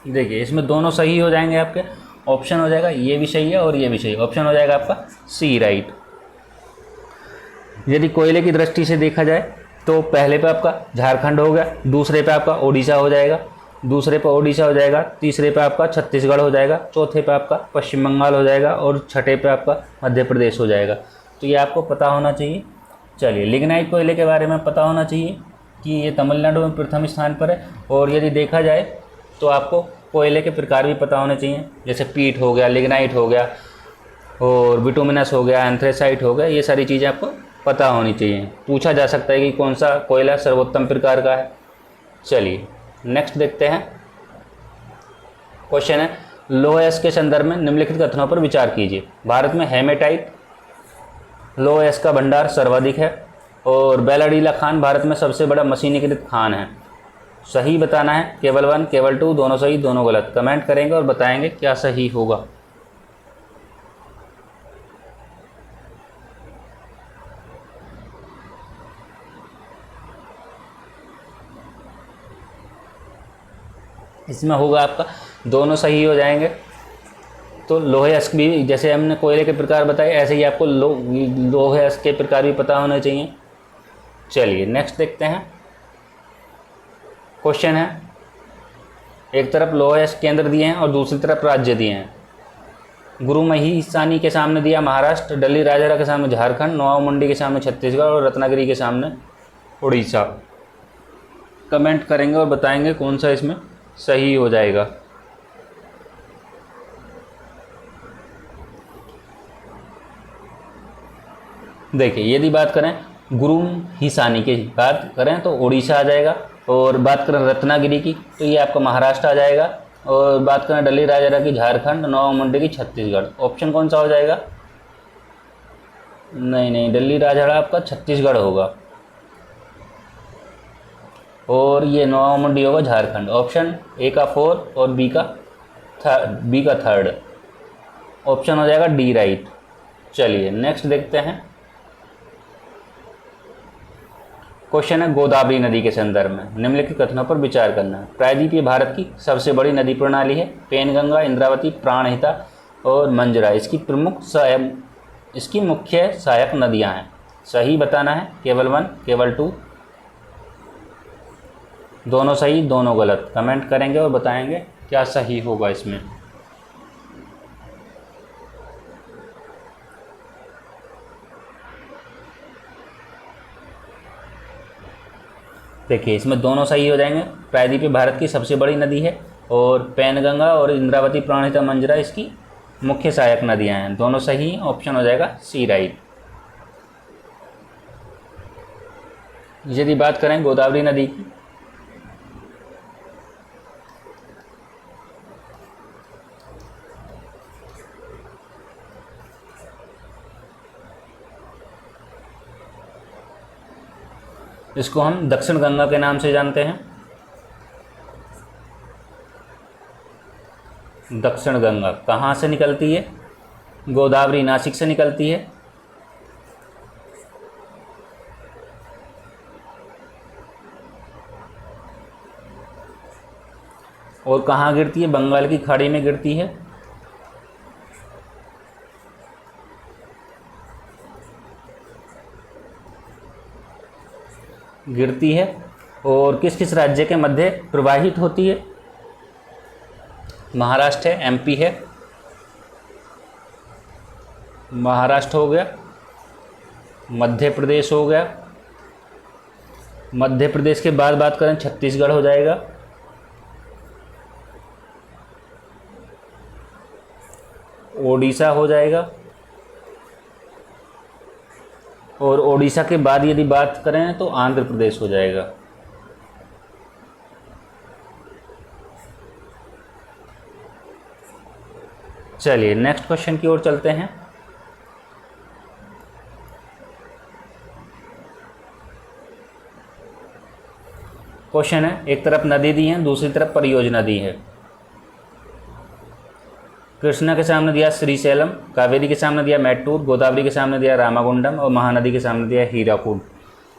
देखिए इसमें दोनों सही हो जाएंगे आपके। ऑप्शन हो जाएगा ये भी सही है और ये भी सही, ऑप्शन हो जाएगा आपका सी राइट। यदि कोयले की दृष्टि से देखा जाए तो पहले पे आपका झारखंड हो गया, दूसरे पे आपका ओडिशा हो जाएगा, दूसरे पे ओडिशा हो जाएगा, तीसरे पे आपका छत्तीसगढ़ हो जाएगा, चौथे पे आपका पश्चिम बंगाल हो जाएगा और छठे पे आपका मध्य प्रदेश हो जाएगा। तो ये आपको पता होना चाहिए। चलिए लिग्नाइट कोयले के बारे में पता होना चाहिए कि ये तमिलनाडु में प्रथम स्थान पर है। और यदि देखा जाए तो आपको कोयले के प्रकार भी पता होने चाहिए, जैसे पीट हो गया, लिग्नाइट हो गया और बिटुमिनस हो गया, एंथ्रेसाइट हो गया, ये सारी चीज़ें आपको पता होनी चाहिए। पूछा जा सकता है कि कौन सा कोयला सर्वोत्तम प्रकार का है। चलिए नेक्स्ट देखते हैं। क्वेश्चन है लौह अयस्क के संदर्भ में निम्नलिखित कथनों पर विचार कीजिए। भारत में हेमेटाइट लौह अयस्क का भंडार सर्वाधिक है और बेलाडीला खान भारत में सबसे बड़ा मशीनीकृत खान है। सही बताना है, केवल 1 केवल 2, दोनों सही दोनों गलत। कमेंट करेंगे और बताएंगे क्या सही होगा। इसमें होगा आपका दोनों सही हो जाएंगे। तो लोहे अयस्क भी, जैसे हमने कोयले के प्रकार बताए, ऐसे ही आपको लोहे अयस्क के प्रकार भी पता होने चाहिए। चलिए नेक्स्ट देखते हैं। क्वेश्चन है एक तरफ लोहे अयस्क केंद्र दिए हैं और दूसरी तरफ राज्य दिए हैं। गुरु महिसानी के सामने दिया महाराष्ट्र, डली राजरा के सामने झारखंड, नोआमुंडी के सामने छत्तीसगढ़ और रत्नागिरी के सामने उड़ीसा। कमेंट करेंगे और बताएंगे कौन सा इसमें सही हो जाएगा। देखिए यदि बात करें गुरु हिसानी की बात करें तो उड़ीसा आ जाएगा, और बात करें रत्नागिरी की तो ये आपका महाराष्ट्र आ जाएगा, और बात करें डली राजरा की झारखंड, नोआमुंडी की छत्तीसगढ़। ऑप्शन कौन सा हो जाएगा? नहीं, डली राजरा आपका छत्तीसगढ़ होगा और ये नोआमुंडी होगा झारखंड। ऑप्शन ए का 4 और बी का 3rd। ऑप्शन हो जाएगा डी राइट। चलिए नेक्स्ट देखते हैं। क्वेश्चन है गोदावरी नदी के संदर्भ में निम्नलिखित कथनों पर विचार करना है। प्रायद्वीप ये भारत की सबसे बड़ी नदी प्रणाली है। पेनगंगा, इंद्रावती, प्राणहिता और मंजरा इसकी मुख्य सहायक नदियां हैं। सही बताना है, केवल 1 केवल 2, दोनों सही दोनों गलत। कमेंट करेंगे और बताएंगे क्या सही होगा इसमें। देखिए इसमें दोनों सही हो जाएंगे। प्रायद्वीप भारत की सबसे बड़ी नदी है और पेनगंगा और इंद्रावती, प्राणहिता, मंजरा इसकी मुख्य सहायक नदियां हैं। दोनों सही हैं। ऑप्शन हो जाएगा सी राइट। यदि बात करें गोदावरी नदी की इसको हम दक्षिण गंगा के नाम से जानते हैं। दक्षिण गंगा कहाँ से निकलती है? गोदावरी नासिक से निकलती है। और कहाँ गिरती है? बंगाल की खाड़ी में गिरती है। और किस किस राज्य के मध्य प्रवाहित होती है? महाराष्ट्र है, एमपी है, महाराष्ट्र हो गया, मध्य प्रदेश हो गया, मध्य प्रदेश के बाद बात करें छत्तीसगढ़ हो जाएगा, ओडिशा हो जाएगा, और ओडिशा के बाद यदि बात करें तो आंध्र प्रदेश हो जाएगा। चलिए नेक्स्ट क्वेश्चन की ओर चलते हैं। क्वेश्चन है एक तरफ नदी दी है, दूसरी तरफ परियोजना दी है। कृष्णा के सामने दिया श्रीशैलम, कावेरी के सामने दिया मैट्टूर, गोदावरी के सामने दिया रामागुंडम और महानदी के सामने दिया हीराकुड।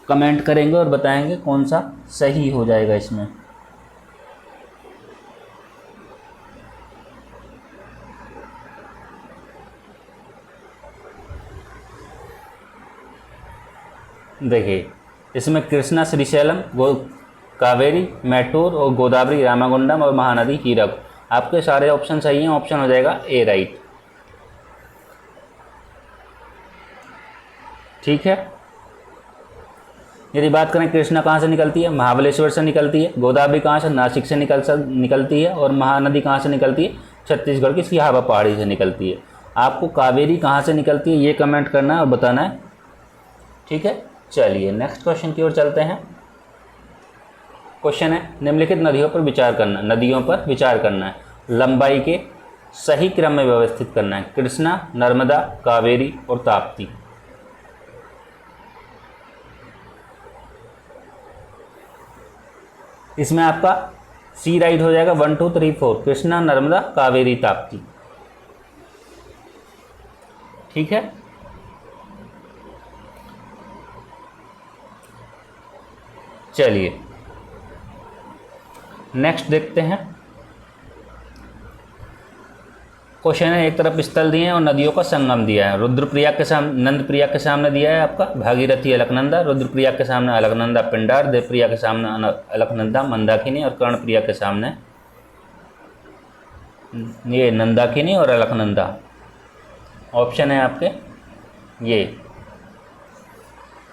कमेंट करेंगे और बताएंगे कौन सा सही हो जाएगा इसमें। देखिए इसमें कृष्णा श्रीशैलम, कावेरी मैटूर और गोदावरी रामागुंडम और महानदी हीरक। आपके सारे ऑप्शन सही हैं, ऑप्शन हो जाएगा ए राइट। ठीक है। यदि बात करें कृष्णा कहाँ से निकलती है, महाबलेश्वर से निकलती है। गोदावरी कहाँ से, नासिक से निकलती है। और महानदी कहाँ से निकलती है, छत्तीसगढ़ की सिहावा पहाड़ी से निकलती है। आपको कावेरी कहाँ से निकलती है ये कमेंट करना है और बताना है। ठीक है, चलिए नेक्स्ट क्वेश्चन की ओर चलते हैं। क्वेश्चन है निम्नलिखित नदियों पर विचार करना है। लंबाई के सही क्रम में व्यवस्थित करना है। कृष्णा, नर्मदा, कावेरी और ताप्ती। इसमें आपका सी राइट हो जाएगा 1 2 3 4, कृष्णा, नर्मदा, कावेरी, ताप्ती। ठीक है, चलिए नेक्स्ट देखते हैं। क्वेश्चन है एक तरफ स्थल दिए हैं और नदियों का संगम दिया है। रुद्रप्रयाग के सामने, नंदप्रयाग के सामने दिया है आपका भागीरथी अलकनंदा, रुद्रप्रयाग के सामने अलकनंदा पिंडार, देवप्रयाग के सामने अलकनंदा मंदाकिनी और कर्णप्रयाग के सामने ये नंदाकिनी और अलकनंदा। ऑप्शन है आपके ये,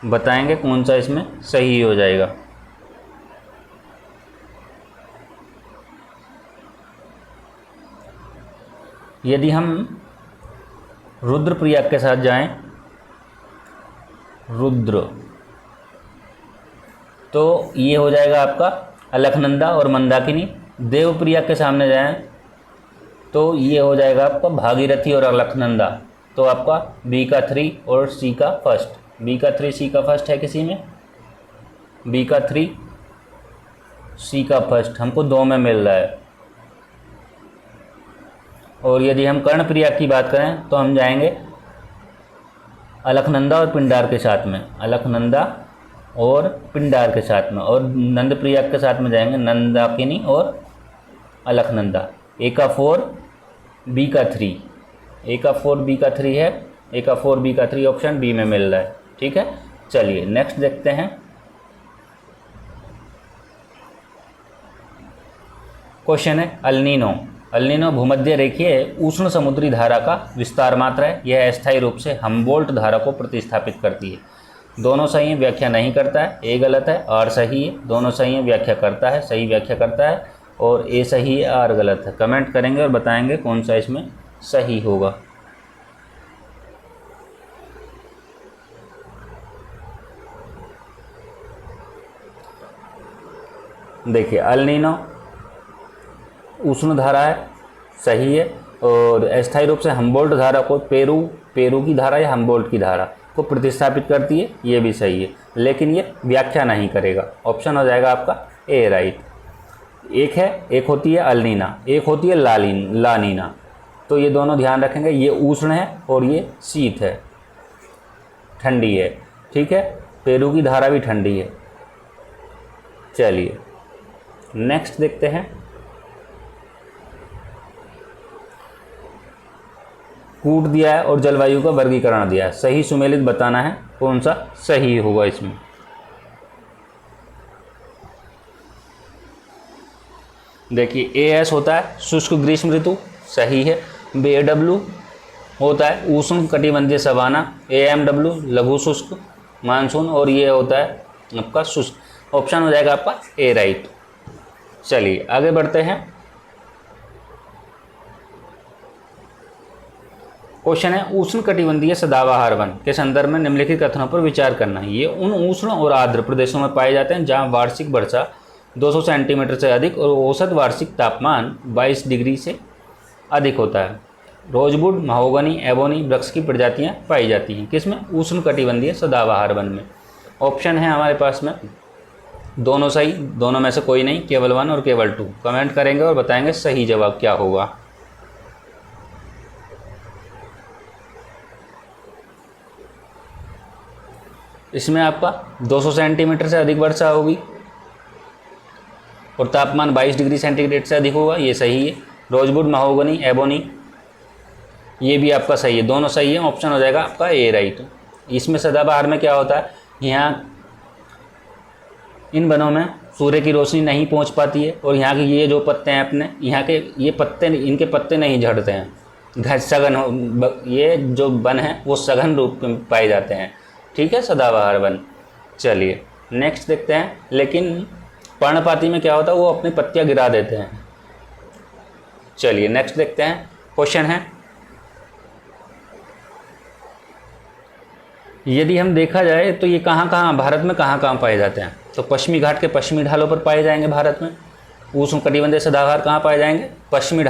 बताएंगे कौन सा इसमें सही हो जाएगा। यदि हम रुद्रप्रयाग के साथ जाएं, रुद्र, तो ये हो जाएगा आपका अलकनंदा और मंदाकिनी। देवप्रयाग के सामने जाएं तो ये हो जाएगा आपका भागीरथी और अलकनंदा। तो आपका बी का 3 और सी का फर्स्ट, बी का 3 सी का फर्स्ट है किसी में, बी का 3 सी का फर्स्ट हमको 2 में मिल रहा है। और यदि हम कर्णप्रयाग की बात करें तो हम जाएंगे अलकनंदा और पिंडार के साथ में, अलकनंदा और पिंडार के साथ में। और नंदप्रयाग के साथ में जाएंगे नंदाकिनी और अलकनंदा। ए का 4 बी का 3, ए का 4 बी का 3 है, ए का 4 बी का 3 ऑप्शन बी में मिल रहा है। ठीक है, चलिए नेक्स्ट देखते हैं। क्वेश्चन है अल्नीनो। अल्नीनो भूमध्य रेखीय उष्ण समुद्री धारा का विस्तार मात्रा है। यह अस्थायी रूप से हम्बोल्ट धारा को प्रतिस्थापित करती है। दोनों सही है, व्याख्या नहीं करता है। ए गलत है, आर सही है। दोनों सही है, व्याख्या करता है, सही व्याख्या करता है। और ए सही है, आर गलत है। कमेंट करेंगे और बताएंगे कौन सा इसमें सही होगा। देखिए अल्नीनो उष्ण धारा है, सही है। और अस्थायी रूप से हम्बोल्ट धारा को, पेरू की धारा या हम्बोल्ट की धारा को प्रतिस्थापित करती है, ये भी सही है। लेकिन ये व्याख्या नहीं करेगा। ऑप्शन हो जाएगा आपका ए राइट। एक होती है अल्नीना, एक होती है लानीना। तो ये दोनों ध्यान रखेंगे, ये उष्ण है और ये शीत है, ठंडी है। ठीक है, पेरू की धारा भी ठंडी है। चलिए नेक्स्ट देखते हैं। कूट दिया है और जलवायु का वर्गीकरण दिया है। सही सुमेलित बताना है कौन सा सही होगा इसमें। देखिए एएस होता है शुष्क ग्रीष्म ऋतु, सही है। BAW होता है उष्ण कटिबंधीय सवाना, AMW लघु शुष्क मानसून, और ये होता है आपका शुष्क। ऑप्शन हो जाएगा आपका ए राइट। चलिए आगे बढ़ते हैं। क्वेश्चन है उष्ण कटिबंधीय सदाबहार वन के संदर्भ में निम्नलिखित कथनों पर विचार करना है। ये उन उष्ण और आर्द्र प्रदेशों में पाए जाते हैं जहां वार्षिक वर्षा 200 सेंटीमीटर से अधिक और औसत वार्षिक तापमान 22 डिग्री से अधिक होता है। रोजवुड, महोगनी, एबोनी वृक्ष की प्रजातियां पाई जाती हैं। किसमें? उष्ण कटिबंधीय सदाबहार वन में। ऑप्शन है हमारे पास में दोनों सही, दोनों में से कोई नहीं, केवल 1 और केवल 2। कमेंट करेंगे और बताएंगे सही जवाब क्या होगा। इसमें आपका 200 सेंटीमीटर से अधिक वर्षा होगी और तापमान 22 डिग्री सेंटीग्रेड से अधिक होगा, ये सही है। रोजवुड, महोगनी, एबोनी ये भी आपका सही है, दोनों सही है। ऑप्शन हो जाएगा आपका ए राइट। इसमें सदाबहार में क्या होता है, यहाँ इन वनों में सूर्य की रोशनी नहीं पहुँच पाती है और यहाँ के ये जो पत्ते हैं अपने, यहाँ के ये पत्ते, इनके पत्ते नहीं झड़ते हैं, सघन ये जो वन है वो सघन रूप में पाए जाते हैं। ठीक है, सदाबहार वन। चलिए नेक्स्ट देखते हैं। लेकिन पर्णपाती में क्या होता है, वो अपनी पत्तियाँ गिरा देते हैं। चलिए नेक्स्ट देखते हैं। क्वेश्चन है, यदि हम देखा जाए तो ये कहाँ कहाँ भारत में कहाँ कहाँ पाए जाते हैं, तो पश्चिमी घाट के पश्चिमी ढालों पर पाए जाएंगे भारत में। उष्णकटिबंधीय सदाबहार कहाँ पाए जाएंगे, पश्चिमी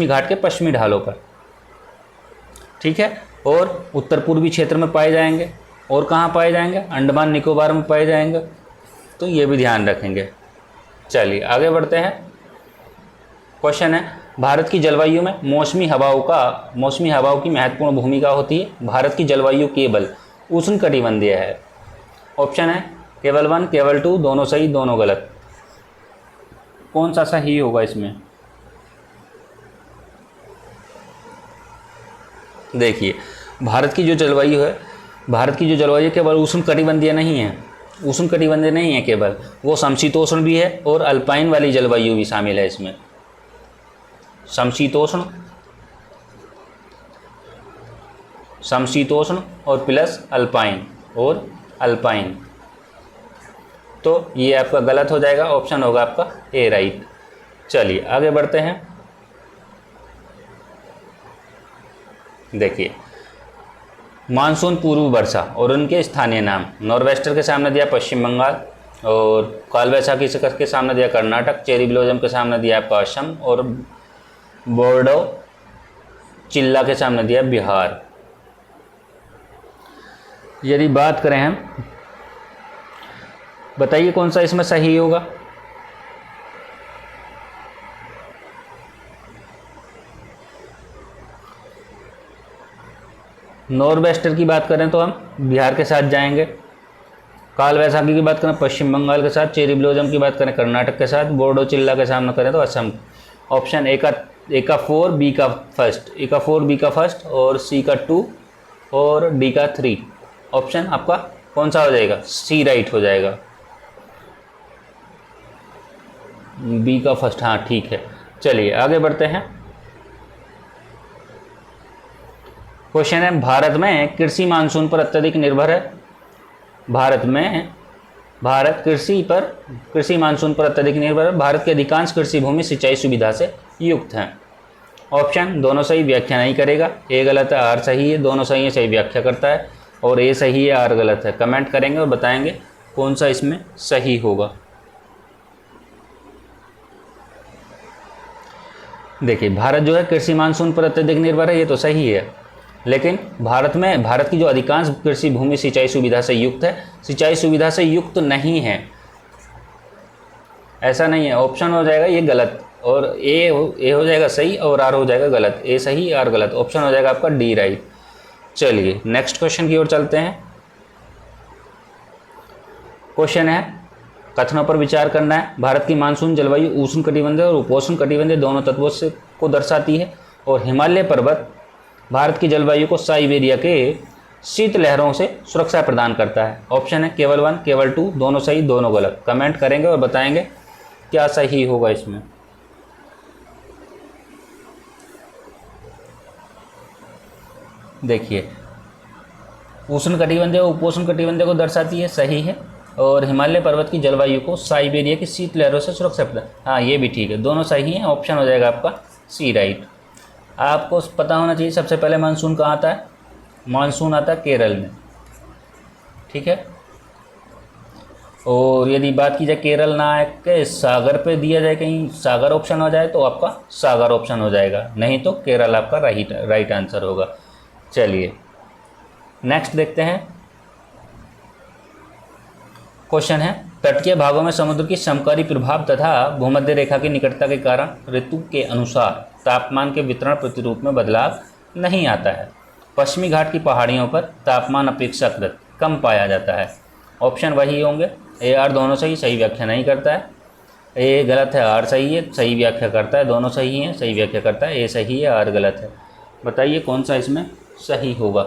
घाट के पश्चिमी ढालों पर। ठीक है, और उत्तर पूर्वी क्षेत्र में पाए जाएंगे। और कहाँ पाए जाएंगे, अंडमान निकोबार में पाए जाएंगे, तो ये भी ध्यान रखेंगे। चलिए आगे बढ़ते हैं। क्वेश्चन है, भारत की जलवायु में मौसमी हवाओं की महत्वपूर्ण भूमिका होती है। भारत की जलवायु केवल उष्णकटिबंधीय है। ऑप्शन है केवल 1, केवल 2, दोनों सही दोनों गलत। कौन सा सही होगा इसमें? देखिए, भारत की जो जलवायु केवल उष्णकटिबंधीय नहीं है, केवल वो समशीतोष्ण भी है और अल्पाइन वाली जलवायु भी शामिल है इसमें। समशीतोष्ण और प्लस अल्पाइन, तो ये आपका गलत हो जाएगा। ऑप्शन होगा आपका ए राइट। चलिए आगे बढ़ते हैं। देखिए, मानसून पूर्व वर्षा और उनके स्थानीय नाम। नॉर्वेस्टर के सामने दिया पश्चिम बंगाल, और कालवैसाखी के सामने दिया कर्नाटक, चेरी ब्लॉसम के सामने दिया आपका असम, और बोर्डो चिल्ला के सामने दिया बिहार। यदि बात करें हम, बताइए कौन सा इसमें सही होगा? नॉर्वेस्टर की बात करें तो हम बिहार के साथ जाएंगे, काल वैसाखी की बात करें पश्चिम बंगाल के साथ, चेरी ब्लॉसम की बात करें कर्नाटक के साथ, बोर्डो चिल्ला के सामने करें तो असम। ऑप्शन ए का 4, बी का फर्स्ट, और सी का 2 और डी का 3। ऑप्शन आपका कौन सा हो जाएगा? सी राइट हो जाएगा। बी का फर्स्ट, हाँ ठीक है। चलिए आगे बढ़ते हैं। क्वेश्चन है, भारत में कृषि मानसून पर अत्यधिक निर्भर है। भारत कृषि मानसून पर अत्यधिक निर्भर है। भारत की अधिकांश कृषि भूमि सिंचाई सुविधा से युक्त है। ऑप्शन दोनों सही, व्याख्या नहीं करेगा। ए गलत है, आर सही है, दोनों सही है, सही व्याख्या करता है, और ए सही है, आर गलत है। कमेंट करेंगे और बताएंगे कौन सा इसमें सही होगा। देखिए, भारत जो है कृषि मानसून पर अत्यधिक निर्भर है, ये तो सही है, लेकिन भारत की जो अधिकांश कृषि भूमि सिंचाई सुविधा से युक्त है, सिंचाई सुविधा से युक्त नहीं है, ऐसा नहीं है। ऑप्शन हो जाएगा ये गलत, और ए हो जाएगा सही और आर हो जाएगा गलत। ए सही, आर गलत। ऑप्शन हो जाएगा आपका डी राइट। चलिए नेक्स्ट क्वेश्चन की ओर चलते हैं। क्वेश्चन है, कथनों पर विचार करना है। भारत की मानसून जलवायु उष्णकटिबंधीय और उपोष्णकटिबंधीय दोनों तत्वों से को दर्शाती है, और हिमालय पर्वत भारत की जलवायु को साइबेरिया के शीत लहरों से सुरक्षा प्रदान करता है। ऑप्शन है केवल 1, केवल 2, दोनों सही दोनों गलत। कमेंट करेंगे और बताएंगे क्या सही होगा इसमें। देखिए, उष्णकटिबंधीय और उपोष्णकटिबंधीय को दर्शाती है, सही है, और हिमालय पर्वत की जलवायु को साइबेरिया की शीत लहरों से सुरक्षा प्रदान, हाँ ये भी ठीक है, दोनों सही हैं। ऑप्शन हो जाएगा आपका सी राइट। आपको पता होना चाहिए सबसे पहले मानसून कहाँ आता है। मानसून आता है केरल में, ठीक है। और यदि बात की जाए केरल ना आए के सागर पे दिया जाए, कहीं सागर ऑप्शन हो जाए तो आपका सागर ऑप्शन हो जाएगा, नहीं तो केरल आपका राइट आंसर होगा। चलिए नेक्स्ट देखते हैं। क्वेश्चन है, तटीय भागों में समुद्र की समकारी प्रभाव तथा भूमध्य रेखा की निकटता के कारण ऋतु के अनुसार तापमान के वितरण प्रतिरूप में बदलाव नहीं आता है। पश्चिमी घाट की पहाड़ियों पर तापमान अपेक्षाकृत कम पाया जाता है। ऑप्शन वही होंगे, ए आर दोनों सही, सही व्याख्या नहीं करता है। ए गलत है, आर सही है, सही व्याख्या करता है। दोनों सही हैं, सही व्याख्या करता है। ए सही है, आर गलत है। बताइए कौन सा इसमें सही होगा।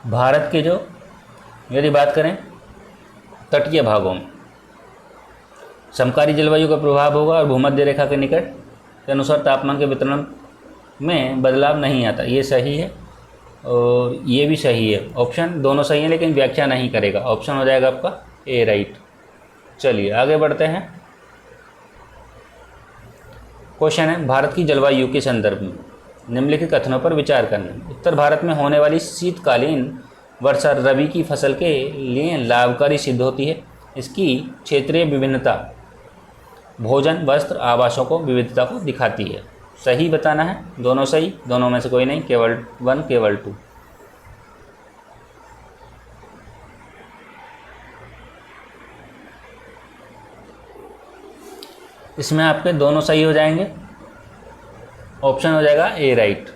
भारत के जो यदि बात करें तटीय भागों में समकालीन जलवायु का प्रभाव होगा और भूमध्य रेखा के निकट के अनुसार तापमान के वितरण में बदलाव नहीं आता। ये सही है और ये भी सही है, ऑप्शन दोनों सही है लेकिन व्याख्या नहीं करेगा। ऑप्शन हो जाएगा आपका ए राइट। चलिए आगे बढ़ते हैं। क्वेश्चन है भारत की जलवायु के संदर्भ में निम्नलिखित कथनों पर विचार करना। उत्तर भारत में होने वाली शीतकालीन वर्षा रबी की फसल के लिए लाभकारी सिद्ध होती है। इसकी क्षेत्रीय विभिन्नता भोजन वस्त्र आवासों को विविधता को दिखाती है। सही बताना है, दोनों सही, दोनों में से कोई नहीं, केवल 1 केवल 2। इसमें आपके दोनों सही हो जाएंगे, ऑप्शन हो जाएगा ए राइट।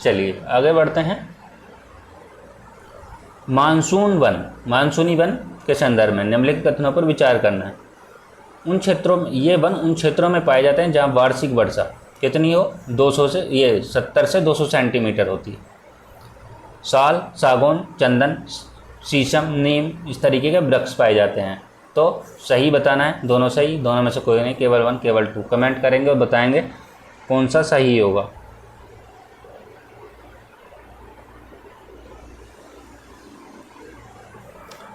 चलिए आगे बढ़ते हैं। मानसूनी वन के संदर्भ में निम्नलिखित कथनों पर विचार करना है। उन क्षेत्रों में पाए जाते हैं जहां वार्षिक वर्षा कितनी हो 70 से 200 सेंटीमीटर होती है। साल, सागौन, चंदन, शीशम, नीम इस तरीके के वृक्ष पाए जाते हैं। तो सही बताना है, दोनों सही, दोनों में से कोई नहीं, केवल 1 केवल 2। कमेंट करेंगे और बताएंगे कौन सा सही होगा।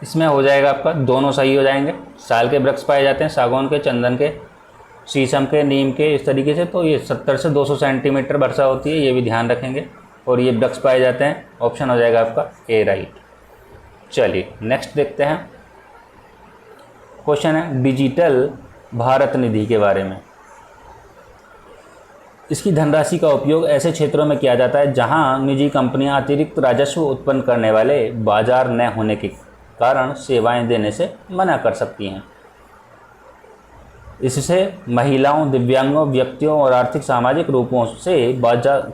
इसमें हो जाएगा आपका दोनों सही हो जाएंगे। साल के वृक्ष पाए जाते हैं, सागौन के, चंदन के, शीशम के, नीम के, इस तरीके से। तो ये 70 से 200 सेंटीमीटर वर्षा होती है, ये भी ध्यान रखेंगे। और ये वृक्ष पाए जाते हैं, ऑप्शन हो जाएगा आपका ए राइट। चलिए नेक्स्ट देखते हैं। क्वेश्चन है डिजिटल भारत निधि के बारे में। इसकी धनराशि का उपयोग ऐसे क्षेत्रों में किया जाता है जहां निजी कंपनियां अतिरिक्त राजस्व उत्पन्न करने वाले बाजार न होने के कारण सेवाएं देने से मना कर सकती हैं। इससे महिलाओं, दिव्यांगों, व्यक्तियों और आर्थिक सामाजिक रूपों से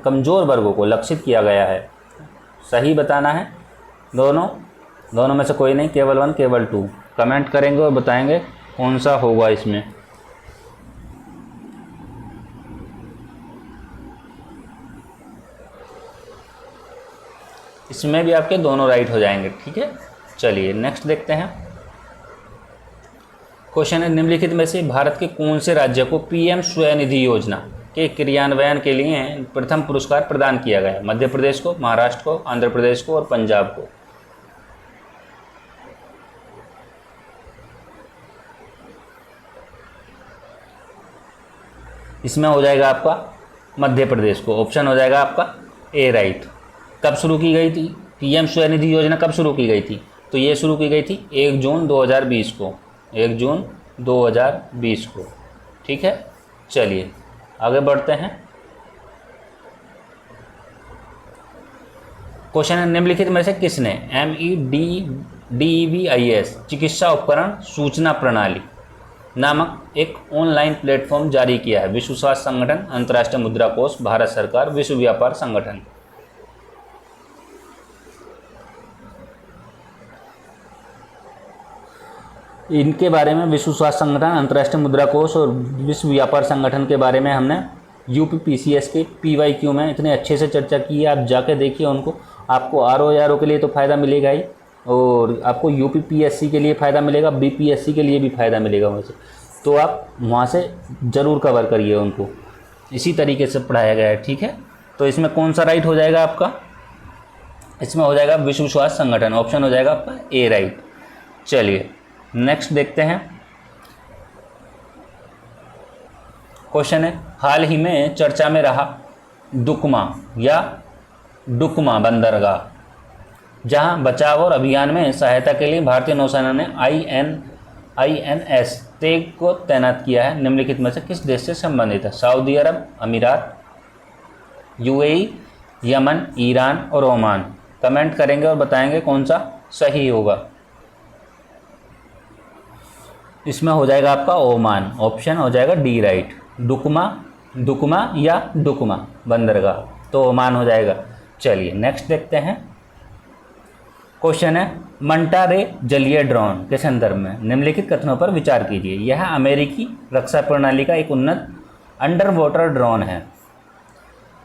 कमज़ोर वर्गों को लक्षित किया गया है। सही बताना है, दोनों में से कोई नहीं, केवल 1 केवल 2। कमेंट करेंगे और बताएंगे कौन सा होगा इसमें। इसमें भी आपके दोनों राइट हो जाएंगे, ठीक है। चलिए नेक्स्ट देखते हैं। क्वेश्चन है निम्नलिखित में से भारत के कौन से राज्य को पीएम स्वनिधि योजना के क्रियान्वयन के लिए प्रथम पुरस्कार प्रदान किया गया? मध्य प्रदेश को, महाराष्ट्र को, आंध्र प्रदेश को और पंजाब को। इसमें हो जाएगा आपका मध्य प्रदेश को, ऑप्शन हो जाएगा आपका ए राइट। कब शुरू की गई थी पीएम स्वनिधि योजना? कब शुरू की गई थी? तो ये शुरू की गई थी 1 जून 2020 को, 1 जून 2020 को, ठीक है। चलिए आगे बढ़ते हैं। क्वेश्चन है निम्नलिखित में से किसने MEDDEVIS चिकित्सा उपकरण सूचना प्रणाली नामक एक ऑनलाइन प्लेटफॉर्म जारी किया है? विश्व स्वास्थ्य संगठन, अंतर्राष्ट्रीय मुद्रा कोष, भारत सरकार, विश्व व्यापार संगठन। इनके बारे में विश्व स्वास्थ्य संगठन, अंतर्राष्ट्रीय मुद्रा कोष और विश्व व्यापार संगठन के बारे में हमने UPPCS के PYQ में इतने अच्छे से चर्चा की है। आप जाके देखिए उनको, आपको RO के लिए तो फ़ायदा मिलेगा ही, और आपको UPPSC के लिए फ़ायदा मिलेगा, BPSC के लिए भी फ़ायदा मिलेगा वहाँ से। तो आप वहाँ से ज़रूर कवर करिए उनको, इसी तरीके से पढ़ाया गया है, ठीक है। तो इसमें कौन सा राइट हो जाएगा आपका? इसमें हो जाएगा विश्व स्वास्थ्य संगठन, ऑप्शन हो जाएगा आपका ए राइट। चलिए नेक्स्ट देखते हैं। क्वेश्चन है हाल ही में चर्चा में रहा डुकमा बंदरगाह, जहां बचाव और अभियान में सहायता के लिए भारतीय नौसेना ने INS तेग को तैनात किया है, निम्नलिखित में से किस देश से संबंधित है? सऊदी अरब, अमीरात, UAE, यमन, ईरान और ओमान। कमेंट करेंगे और बताएंगे कौन सा सही होगा। इसमें हो जाएगा आपका ओमान, ऑप्शन हो जाएगा डी राइट। डुकमा या डुकमा बंदरगाह, तो ओमान हो जाएगा। चलिए नेक्स्ट देखते हैं। क्वेश्चन है मंटा रे जलीय ड्रोन के संदर्भ में निम्नलिखित कथनों पर विचार कीजिए। यह अमेरिकी रक्षा प्रणाली का एक उन्नत अंडर वाटर ड्रोन है।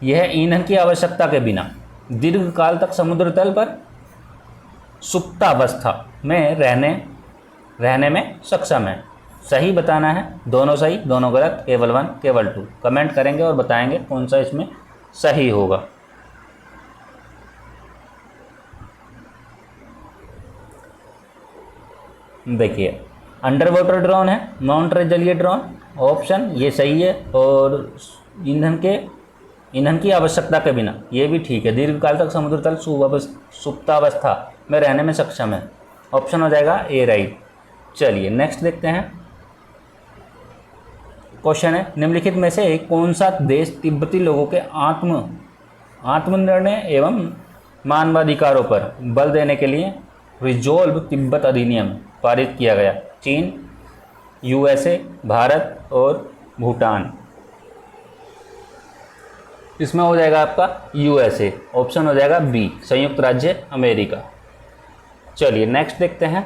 यह ईंधन की आवश्यकता के बिना दीर्घकाल तक समुद्र तल पर सुप्तावस्था में रहने में सक्षम है। सही बताना है, दोनों सही दोनों गलत, केवल 1 केवल 2। कमेंट करेंगे और बताएंगे कौन सा इसमें सही होगा। देखिए, अंडर वाटर ड्रोन है, माउंट जलीय ड्रोन ऑप्शन ये सही है, और ईंधन की आवश्यकता के बिना ये भी ठीक है। दीर्घकाल तक समुद्र तल सुप्तावस्था में रहने में सक्षम है, ऑप्शन हो जाएगा ए राइट। चलिए नेक्स्ट देखते हैं। क्वेश्चन है, निम्नलिखित में से कौन सा देश तिब्बती लोगों के आत्मनिर्णय एवं मानवाधिकारों पर बल देने के लिए रिजोल्व तिब्बत अधिनियम पारित किया गया? चीन, यूएसए, भारत और भूटान। इसमें हो जाएगा आपका यूएसए, ऑप्शन हो जाएगा बी संयुक्त राज्य अमेरिका। चलिए नेक्स्ट देखते हैं।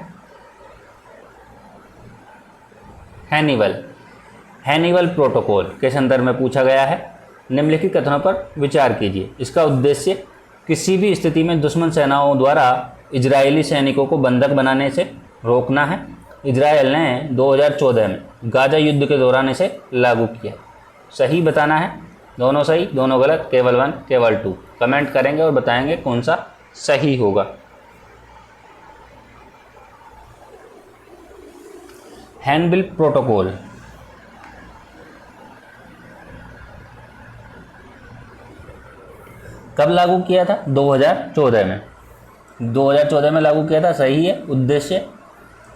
हैनिवल प्रोटोकॉल के संदर्भ में पूछा गया है। निम्नलिखित कथनों पर विचार कीजिए। इसका उद्देश्य किसी भी स्थिति में दुश्मन सेनाओं द्वारा इजरायली सैनिकों को बंधक बनाने से रोकना है। इजरायल ने 2014 में गाजा युद्ध के दौरान इसे लागू किया। सही बताना है, दोनों सही दोनों गलत, केवल 1 केवल 2। कमेंट करेंगे और बताएंगे कौन सा सही होगा। हैनिवल प्रोटोकॉल कब लागू किया था? 2014 में। 2014 में लागू किया था, सही है। उद्देश्य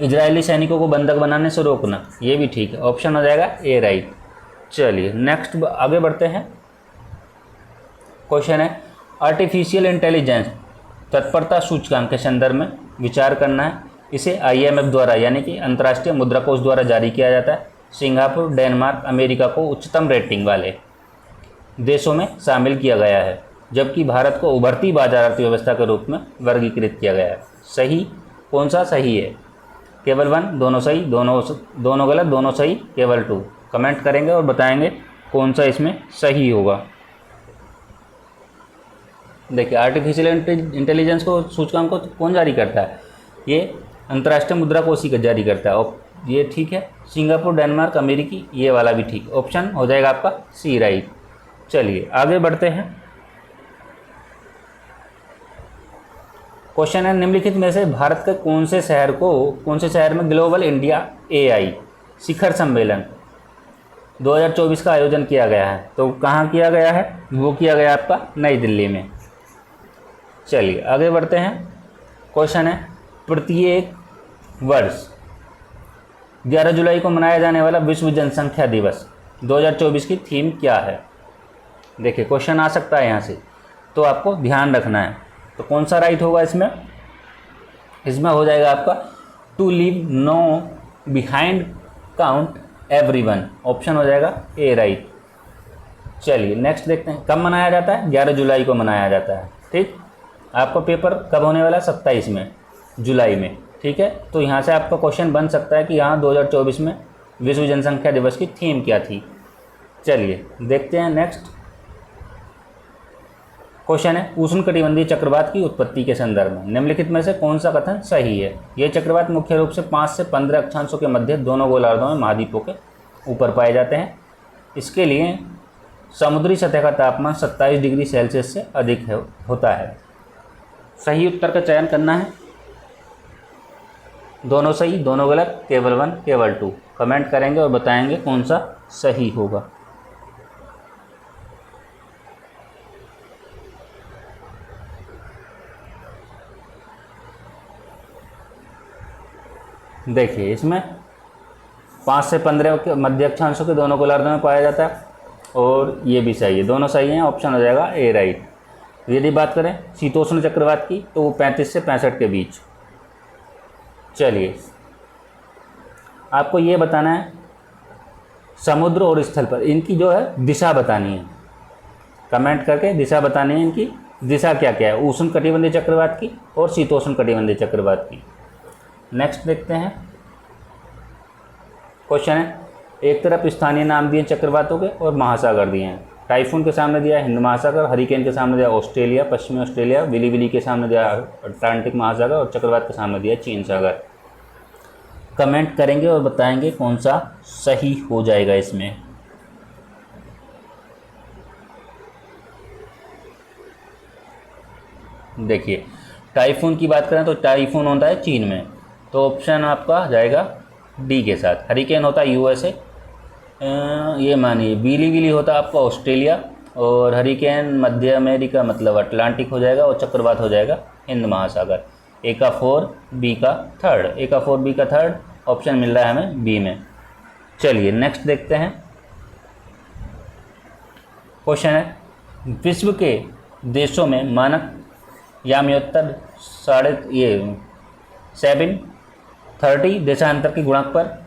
इजरायली सैनिकों को बंधक बनाने से रोकना, ये भी ठीक है, ऑप्शन हो जाएगा ए राइट। चलिए नेक्स्ट आगे बढ़ते हैं। क्वेश्चन है, आर्टिफिशियल इंटेलिजेंस तत्परता सूचकांक के संदर्भ में विचार करना है। इसे IMF द्वारा यानी कि अंतर्राष्ट्रीय मुद्रा कोष द्वारा जारी किया जाता है। सिंगापुर, डेनमार्क, अमेरिका को उच्चतम रेटिंग वाले देशों में शामिल किया गया है, जबकि भारत को उभरती बाजार अर्थव्यवस्था के रूप में वर्गीकृत किया गया है। सही कौन सा सही है? केवल 1, दोनों सही दोनों गलत, दोनों सही, केवल 2। कमेंट करेंगे और बताएंगे कौन सा इसमें सही होगा। देखिए, आर्टिफिशियल इंटेलिजेंस को सूचकांक को कौन जारी करता है? ये अंतर्राष्ट्रीय मुद्रा कोष ही जारी करता है, और ये ठीक है। सिंगापुर, डेनमार्क, अमेरिकी, ये वाला भी ठीक, ऑप्शन हो जाएगा आपका सी राइट। चलिए आगे बढ़ते हैं। क्वेश्चन है, निम्नलिखित में से भारत के कौन से शहर में ग्लोबल इंडिया AI शिखर सम्मेलन 2024 का आयोजन किया गया है? तो कहाँ किया गया है? वो किया गया आपका नई दिल्ली में। चलिए आगे बढ़ते हैं। क्वेश्चन है, प्रत्येक वर्ष 11 जुलाई को मनाया जाने वाला विश्व जनसंख्या दिवस 2024 की थीम क्या है? देखिए, क्वेश्चन आ सकता है यहाँ से, तो आपको ध्यान रखना है। तो कौन सा राइट होगा इसमें? इसमें हो जाएगा आपका to leave no behind count everyone, option हो जाएगा ए राइट। चलिए नेक्स्ट देखते हैं। कब मनाया जाता है? 11 जुलाई को मनाया जाता है। ठीक, आपका पेपर कब होने वाला है? 27 में जुलाई में। ठीक है, तो यहाँ से आपका क्वेश्चन बन सकता है कि यहाँ 2024 में विश्व जनसंख्या दिवस की थीम क्या थी। चलिए देखते हैं नेक्स्ट क्वेश्चन है, उष्णकटिबंधीय चक्रवात की उत्पत्ति के संदर्भ में निम्नलिखित में से कौन सा कथन सही है? ये चक्रवात मुख्य रूप से 5 से 15 अक्षांशों के मध्य दोनों गोलार्धों में महाद्वीपों के ऊपर पाए जाते हैं। इसके लिए समुद्री सतह का तापमान 27 डिग्री सेल्सियस से अधिक होता है। सही उत्तर का चयन करना है, दोनों सही दोनों गलत, केवल 1 केवल 2। कमेंट करेंगे और बताएंगे कौन सा सही होगा। देखिए, इसमें 5 से 15 के मध्य अक्षांशों के दोनों गोलार्धों में पाया जाता है, और ये भी सही है, दोनों सही हैं, ऑप्शन हो जाएगा ए राइट। यदि बात करें शीतोष्ण चक्रवात की, तो वो 35 से 65 के बीच। चलिए आपको ये बताना है, समुद्र और स्थल पर इनकी जो है दिशा बतानी है। कमेंट करके दिशा बतानी है, इनकी दिशा क्या क्या है, उष्ण कटिबंधीय चक्रवात की और शीतोष्ण कटिबंधीय चक्रवात की। नेक्स्ट देखते हैं। क्वेश्चन है, एक तरफ स्थानीय नाम दिए चक्रवातों के और महासागर दिए हैं। टाइफून के सामने दिया है हिंद महासागर, हरिकेन के सामने दिया ऑस्ट्रेलिया, पश्चिमी ऑस्ट्रेलिया, बिली बिली के सामने दिया अटलांटिक महासागर और चक्रवात के सामने दिया चीन सागर। कमेंट करेंगे और बताएंगे कौन सा सही हो जाएगा इसमें। देखिए टाइफून की बात करें तो टाइफून होता है चीन में, तो ऑप्शन आपका जाएगा डी के साथ। हरिकेन होता है यूएसए, ये मानिए। बिली बिली होता है आपका ऑस्ट्रेलिया, और हरिकेन मध्य अमेरिका मतलब अटलांटिक हो जाएगा, और चक्रवात हो जाएगा हिंद महासागर। ए का 4 बी का 3rd, ए का 4 बी का 3rd ऑप्शन मिल रहा है हमें बी में। चलिए नेक्स्ट देखते हैं। क्वेश्चन है विश्व के देशों में मानक याम्योत्तर 730 देशांतर के गुणक पर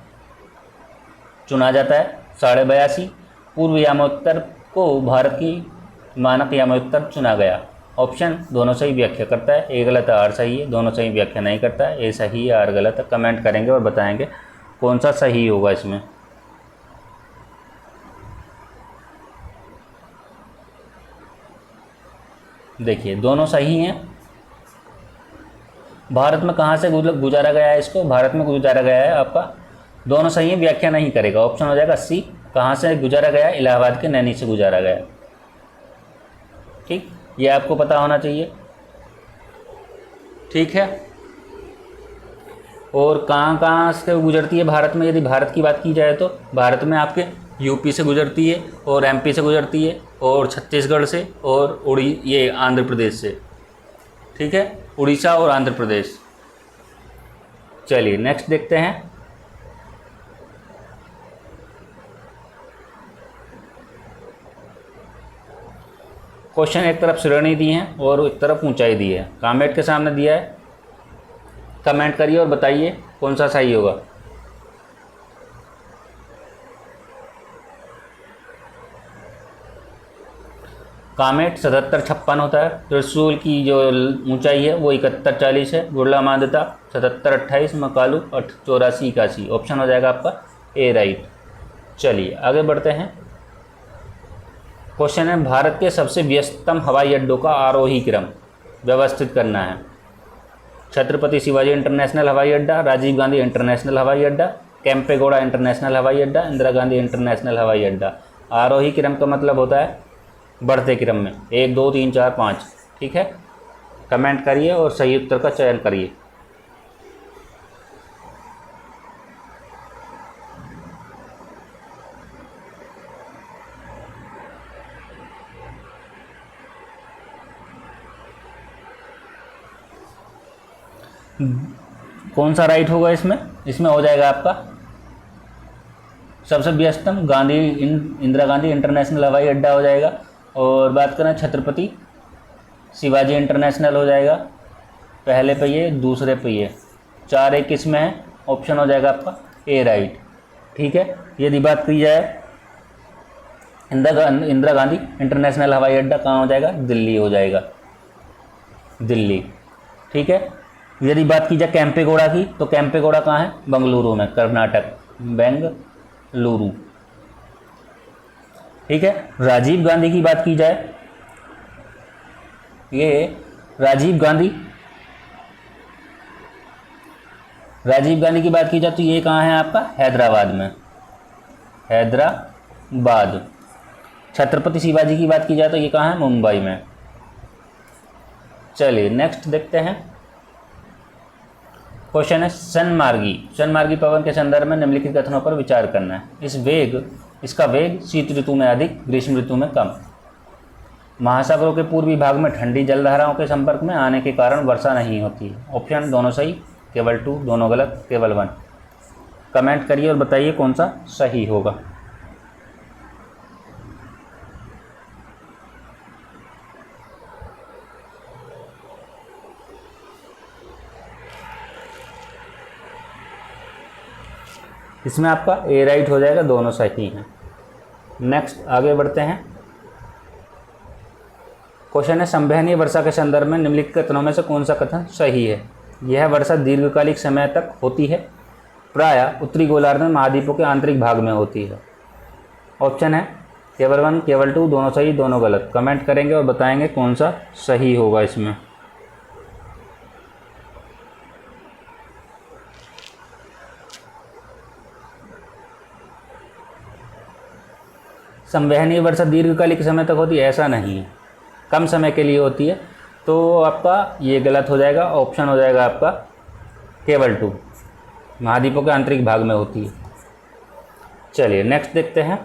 चुना जाता है 82.5। पूर्व यामोत्तर को भारत की मानक यामोत्तर चुना गया। ऑप्शन दोनों सही व्याख्या करता है, ए गलत है आर सही है, दोनों सही व्याख्या नहीं करता है, ए सही है आर गलत है। कमेंट करेंगे और बताएंगे कौन सा सही होगा इसमें। देखिए दोनों सही हैं। भारत में कहाँ से गुजारा गया है इसको, भारत में गुजारा गया है आपका, दोनों सही है, व्याख्या नहीं करेगा। ऑप्शन हो जाएगा सी, कहाँ से गुजारा गया, इलाहाबाद के नैनी से गुजारा गया। ठीक, ये आपको पता होना चाहिए। ठीक है, और कहाँ से गुजरती है भारत में, यदि भारत की बात की जाए तो भारत में आपके यूपी से गुजरती है, और एमपी से गुजरती है, और छत्तीसगढ़ से, और ये आंध्र प्रदेश से। ठीक है, उड़ीसा और आंध्र प्रदेश। चलिए नेक्स्ट देखते हैं। क्वेश्चन एक तरफ श्रेणी दी है और एक तरफ ऊंचाई दी है, कॉमेट के सामने दिया है। कमेंट करिए और बताइए कौन सा सही होगा। कॉमेट 7756 होता है। त्रिशूल की जो ऊंचाई है वो 7140 है। गुड़ला माध्यता 7728, मकालू 8481। ऑप्शन हो जाएगा आपका ए राइट। चलिए आगे बढ़ते हैं। क्वेश्चन है भारत के सबसे व्यस्ततम हवाई अड्डों का आरोही क्रम व्यवस्थित करना है। छत्रपति शिवाजी इंटरनेशनल हवाई अड्डा, राजीव गांधी इंटरनेशनल हवाई अड्डा, कैंपेगौड़ा इंटरनेशनल हवाई अड्डा, इंदिरा गांधी इंटरनेशनल हवाई अड्डा। आरोही क्रम का मतलब होता है बढ़ते क्रम में 1 2 3 4 5। ठीक है, कमेंट करिए और सही उत्तर का चयन करिए। कौन सा राइट होगा इसमें? इसमें हो जाएगा आपका सबसे व्यस्तम इंदिरा गांधी इंटरनेशनल हवाई अड्डा हो जाएगा। और बात करें छत्रपति शिवाजी इंटरनेशनल हो जाएगा पहले पहिए, दूसरे पहिए। 4 1 किस में है? ऑप्शन हो जाएगा आपका ए राइट। ठीक है, यदि बात की जाए इंदिरा गांधी इंटरनेशनल हवाई अड्डा कहाँ हो जाएगा? दिल्ली हो जाएगा, दिल्ली। ठीक है, यदि बात की जाए कैंपेगौड़ा की तो कैंपेगौड़ा कहाँ है? बेंगलुरु में, कर्नाटक, बेंगलुरु। ठीक है, राजीव गांधी की बात की जाए, ये राजीव गांधी की बात की जाए तो ये कहाँ है आपका? हैदराबाद में, हैदराबाद। छत्रपति शिवाजी की बात की जाए तो ये कहाँ है? मुंबई में। चलिए नेक्स्ट देखते हैं। क्वेश्चन है सन्मार्गी पवन के संदर्भ में निम्नलिखित कथनों पर विचार करना है। इसका वेग शीत ऋतु में अधिक, ग्रीष्म ऋतु में कम। महासागरों के पूर्वी भाग में ठंडी जलधाराओं के संपर्क में आने के कारण वर्षा नहीं होती। ऑप्शन दोनों सही, केवल 2, दोनों गलत, केवल 1। कमेंट करिए और बताइए कौन सा सही होगा। इसमें आपका ए राइट हो जाएगा, दोनों सही हैं। नेक्स्ट आगे बढ़ते हैं। क्वेश्चन है संवहनीय वर्षा के संदर्भ में निम्नलिखित कथनों में से कौन सा कथन सही है? यह वर्षा दीर्घकालिक समय तक होती है, प्रायः उत्तरी गोलार्ध में महाद्वीपों के आंतरिक भाग में होती है। ऑप्शन है केवल 1 केवल 2 दोनों सही दोनों गलत। कमेंट करेंगे और बताएंगे कौन सा सही होगा इसमें। संवहनीय वर्षा दीर्घकालिक समय तक होती है, ऐसा नहीं है, कम समय के लिए होती है। तो आपका ये गलत हो जाएगा, ऑप्शन हो जाएगा आपका केवल 2, महाद्वीपों के आंतरिक भाग में होती है। चलिए नेक्स्ट देखते हैं।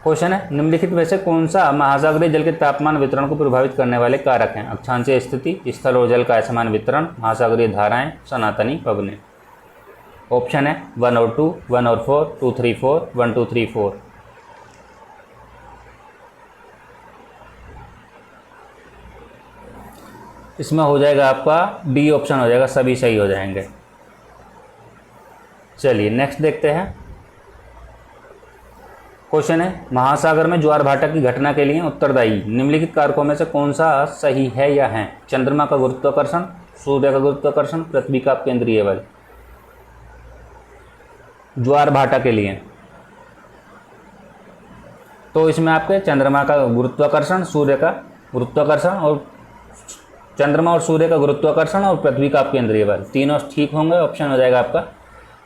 क्वेश्चन है, निम्नलिखित में से कौन सा महासागरीय जल के तापमान वितरण को प्रभावित करने वाले कारक हैं? अक्षांशीय स्थिति, स्थल और जल का असमान वितरण, महासागरीय धाराएं, सनातनी पवनें। ऑप्शन है 1 और 2, 1 और 4, 2 3 4, 1 2 3 4। इसमें हो जाएगा आपका डी ऑप्शन हो जाएगा, सभी सही हो जाएंगे। चलिए नेक्स्ट देखते हैं। क्वेश्चन है, महासागर में ज्वार भाटा की घटना के लिए उत्तरदायी निम्नलिखित कारकों में से कौन सा सही है या है? चंद्रमा का गुरुत्वाकर्षण, सूर्य का गुरुत्वाकर्षण, पृथ्वी का केंद्रीय बल। ज्वार भाटा के लिए तो इसमें आपके चंद्रमा का गुरुत्वाकर्षण, सूर्य का गुरुत्वाकर्षण और चंद्रमा और सूर्य का गुरुत्वाकर्षण और पृथ्वी का केंद्रीय बल, तीनों ठीक होंगे। ऑप्शन हो जाएगा आपका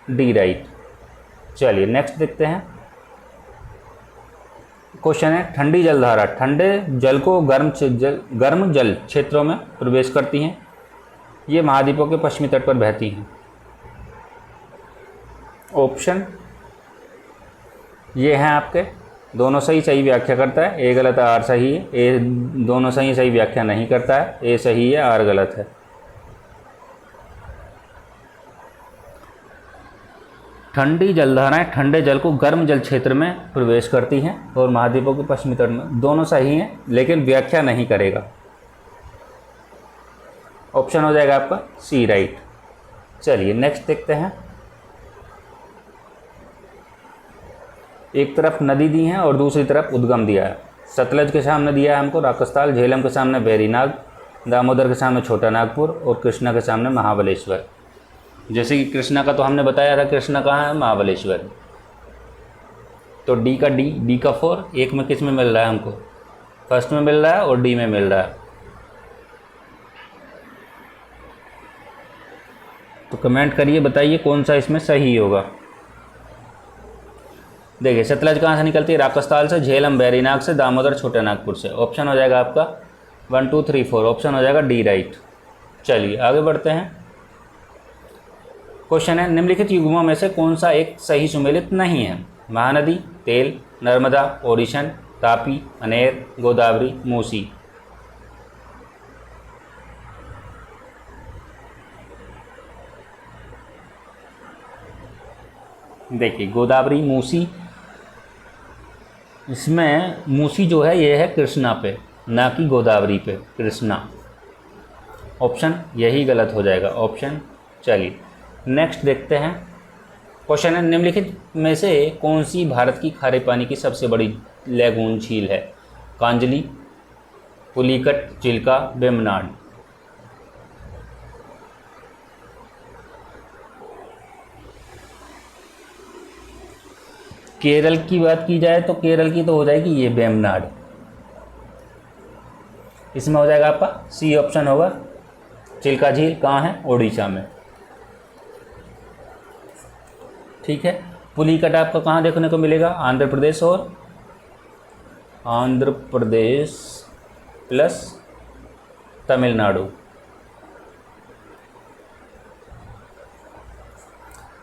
डी राइट। चलिए नेक्स्ट देखते हैं। क्वेश्चन है, ठंडी जलधारा ठंडे जल को गर्म जल क्षेत्रों में प्रवेश करती हैं। ये महाद्वीपों के पश्चिमी तट पर बहती हैं। ऑप्शन ये हैं आपके, दोनों सही सही व्याख्या करता है, ए गलत है आर सही है। ए दोनों सही सही व्याख्या नहीं करता है, ए सही है आर गलत है। ठंडी जलधाराएं ठंडे जल को गर्म जल क्षेत्र में प्रवेश करती हैं और महाद्वीपों के पश्चिमी तट में, दोनों सही हैं लेकिन व्याख्या नहीं करेगा। ऑप्शन हो जाएगा आपका सी राइट। चलिए नेक्स्ट देखते हैं। एक तरफ नदी दी है और दूसरी तरफ उद्गम दिया है। सतलज के सामने दिया है हमको राकस्थाल, झेलम के सामने बैरीनाग, दामोदर के सामने छोटा नागपुर और कृष्णा के सामने महाबलेश्वर। जैसे कि कृष्णा का तो हमने बताया था, कृष्णा कहाँ है? महाबलेश्वर। तो डी का 4 एक में किस में मिल रहा है हमको? फर्स्ट में मिल रहा है और डी में मिल रहा है। तो कमेंट करिए, बताइए कौन सा इसमें सही होगा। देखिए सतलज कहाँ से निकलती है? राकस्थाल से, झेलम बैरीनाग से, दामोदर छोटा नागपुर से। ऑप्शन हो जाएगा आपका 1 2 3 4। ऑप्शन हो जाएगा डी राइट। चलिए आगे बढ़ते हैं। क्वेश्चन है, निम्नलिखित युग्मों में से कौन सा एक सही सुमेलित नहीं है? महानदी, तेल, नर्मदा, ओडिशन, तापी, अनेर, गोदावरी, मूसी। देखिए गोदावरी, मूसी, इसमें मूसी जो है ये है कृष्णा पे, ना कि गोदावरी पे, कृष्णा। ऑप्शन यही गलत हो जाएगा ऑप्शन। चलिए नेक्स्ट देखते हैं। क्वेश्चन है, निम्नलिखित में से कौन सी भारत की खारे पानी की सबसे बड़ी लैगून झील है? कांजली, पुलिकट, चिल्का, वेम्बनाड। केरल की बात की जाए तो केरल की तो हो जाएगी ये वेम्बनाड। इसमें हो जाएगा आपका सी ऑप्शन होगा। चिल्का झील कहाँ है? ओडिशा में। ठीक है। पुलिकट आपको कहाँ देखने को मिलेगा? आंध्र प्रदेश और आंध्र प्रदेश प्लस तमिलनाडु।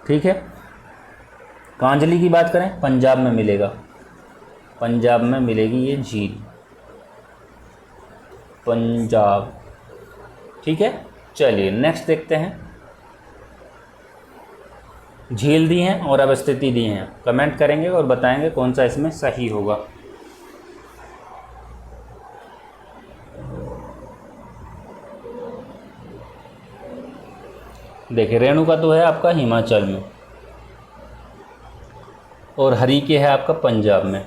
ठीक है। कांजली की बात करें पंजाब में मिलेगा, पंजाब में मिलेगी ये झील, पंजाब। ठीक है। चलिए नेक्स्ट देखते हैं। झील दी हैं और अब स्थिति दी हैं, कमेंट करेंगे और बताएंगे कौन सा इसमें सही होगा। देखिए रेणुका तो है आपका हिमाचल में और हरिके है आपका पंजाब में,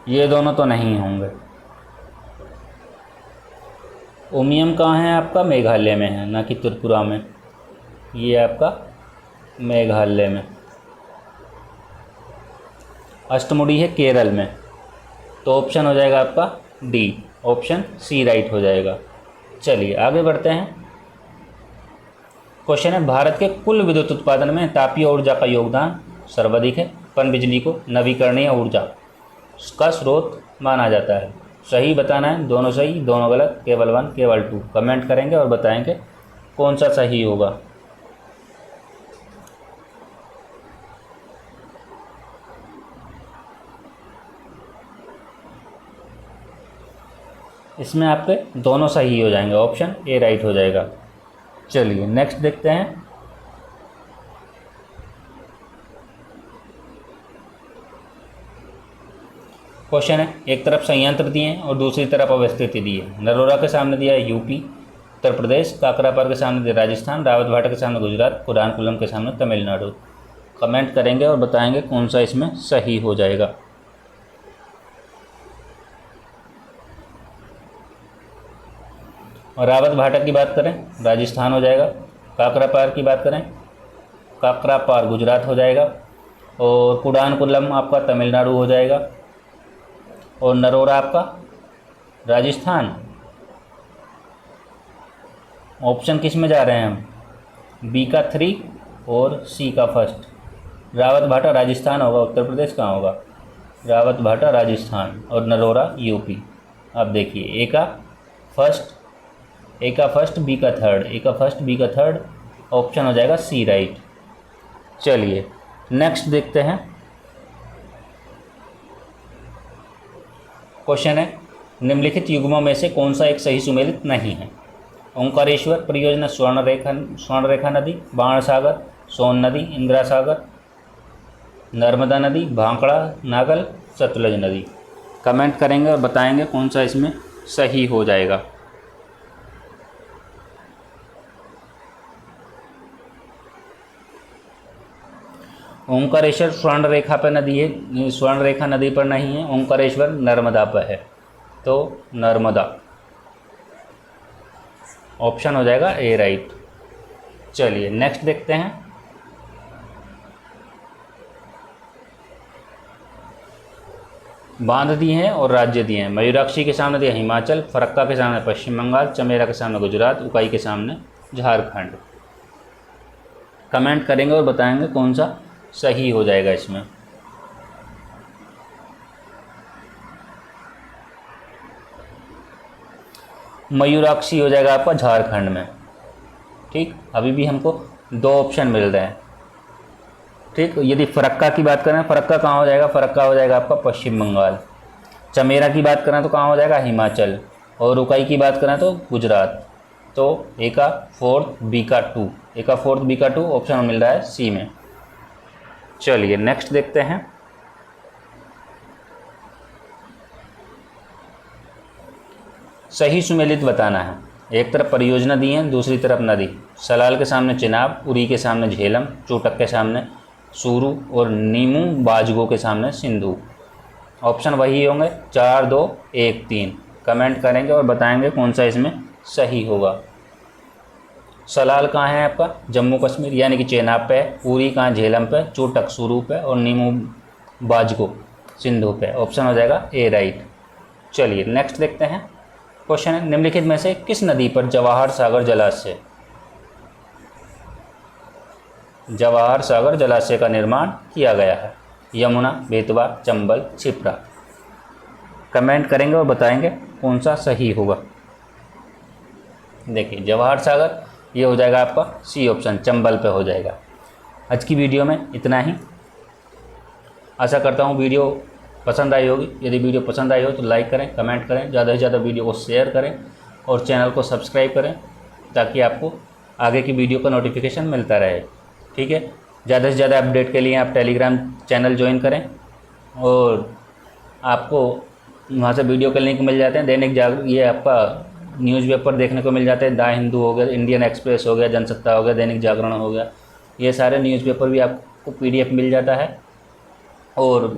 ये दोनों तो नहीं होंगे। उमियम कहाँ है आपका? मेघालय में है, ना कि त्रिपुरा में। ये आपका मेघालय में। अष्टमुडी है केरल में, तो ऑप्शन हो जाएगा आपका डी, ऑप्शन सी राइट हो जाएगा। चलिए आगे बढ़ते हैं। क्वेश्चन है, भारत के कुल विद्युत उत्पादन में तापीय ऊर्जा का योगदान सर्वाधिक है। पनबिजली को नवीकरणीय ऊर्जा का स्रोत माना जाता है। सही बताना है, दोनों सही दोनों गलत, केवल 1 केवल 2। कमेंट करेंगे और बताएंगे कौन सा सही होगा। इसमें आपके दोनों सही हो जाएंगे, ऑप्शन ए राइट हो जाएगा। चलिए नेक्स्ट देखते हैं। क्वेश्चन है, एक तरफ संयंत्र दिए हैं और दूसरी तरफ अवस्थिति दी है। नरोरा के सामने दिया है यूपी उत्तर प्रदेश, काकरापार के सामने दिया राजस्थान, रावतभाटा के सामने गुजरात, कुडानकुलम के सामने तमिलनाडु। कमेंट करेंगे और बताएंगे कौन सा इसमें सही हो जाएगा। और रावतभाटा की बात करें राजस्थान हो जाएगा, काकरापार की बात करें काकरापार गुजरात हो जाएगा, और कुडानकुलम आपका तमिलनाडु हो जाएगा, और नरोरा आपका राजस्थान। ऑप्शन किस में जा रहे हैं हम, बी का 3 और सी का फर्स्ट। रावतभाटा राजस्थान होगा, उत्तर प्रदेश कहाँ होगा, रावतभाटा राजस्थान, और नरोरा यूपी। अब देखिए ए का फर्स्ट बी का थर्ड, ए का फर्स्ट बी का थर्ड, ऑप्शन हो जाएगा सी राइट। चलिए नेक्स्ट देखते हैं। क्वेश्चन है, निम्नलिखित युग्मों में से कौन सा एक सही सुमेलित नहीं है। ओंकारेश्वर परियोजना, स्वर्णरेखा नदी, बाणसागर, सोन नदी, इंदिरा सागर, नर्मदा नदी, भांकड़ा नागल, सतलज नदी। कमेंट करेंगे और बताएंगे कौन सा इसमें सही हो जाएगा। ओंकारेश्वर स्वर्ण रेखा पर नदी है, स्वर्ण रेखा नदी पर नहीं है। ओंकारेश्वर नर्मदा पर है, तो नर्मदा ऑप्शन हो जाएगा ए राइट। चलिए नेक्स्ट देखते हैं। बांध दिए हैं और राज्य दिए हैं। मयूराक्षी के सामने दिया हिमाचल, फरक्का के सामने पश्चिम बंगाल, चमेरा के सामने गुजरात, उकाई के सामने झारखंड। कमेंट करेंगे और बताएंगे कौन सा सही हो जाएगा इसमें। मयूराक्षी हो जाएगा आपका झारखंड में। ठीक, अभी भी हमको 2 ऑप्शन मिल रहे हैं। ठीक, यदि फरक्का की बात करें, फरक्का कहाँ हो जाएगा, फरक्का हो जाएगा आपका पश्चिम बंगाल। चमेरा की बात करें तो कहाँ हो जाएगा, हिमाचल। और उकाई की बात करें तो गुजरात। तो ए का 4th बी का 2, ए का 4th बी का 2 ऑप्शन मिल रहा है सी में। चलिए नेक्स्ट देखते हैं। सही सुमेलित बताना है। एक तरफ परियोजना दी है, दूसरी तरफ नदी। सलाल के सामने चिनाब, उरी के सामने झेलम, चोटक के सामने सूरू, और नीमू बाजगो के सामने सिंधु। ऑप्शन वही होंगे 4 2 1 3। कमेंट करेंगे और बताएंगे कौन सा इसमें सही होगा। सलाल कहाँ है आपका, जम्मू कश्मीर यानी कि चेनाब पे है। उरी कहाँ, झेलम पे। चोटक सूरू पे, और नीमू बाजगो सिंधु पे। ऑप्शन हो जाएगा ए राइट। चलिए नेक्स्ट देखते हैं। क्वेश्चन है, निम्नलिखित में से किस नदी पर जवाहर सागर जलाशय का निर्माण किया गया है। यमुना, बेतवा, चंबल, क्षिप्रा। कमेंट करेंगे और बताएंगे कौन सा सही होगा। देखिए जवाहर सागर ये हो जाएगा आपका सी ऑप्शन, चंबल पे हो जाएगा। आज की वीडियो में इतना ही। आशा करता हूँ वीडियो पसंद आई होगी। यदि वीडियो पसंद आई हो तो लाइक करें, कमेंट करें, ज़्यादा से ज़्यादा वीडियो को शेयर करें और चैनल को सब्सक्राइब करें ताकि आपको आगे की वीडियो का नोटिफिकेशन मिलता रहे। ठीक है, ज़्यादा से ज़्यादा अपडेट के लिए आप टेलीग्राम चैनल ज्वाइन करें और आपको वहाँ से वीडियो के लिंक मिल जाते हैं। दैनिक जागरण, ये आपका न्यूज़पेपर देखने को मिल जाते हैं। द हिंदू हो गया, इंडियन एक्सप्रेस हो गया, जनसत्ता हो गया, दैनिक जागरण हो गया, ये सारे न्यूज़पेपर भी आपको PDF मिल जाता है। और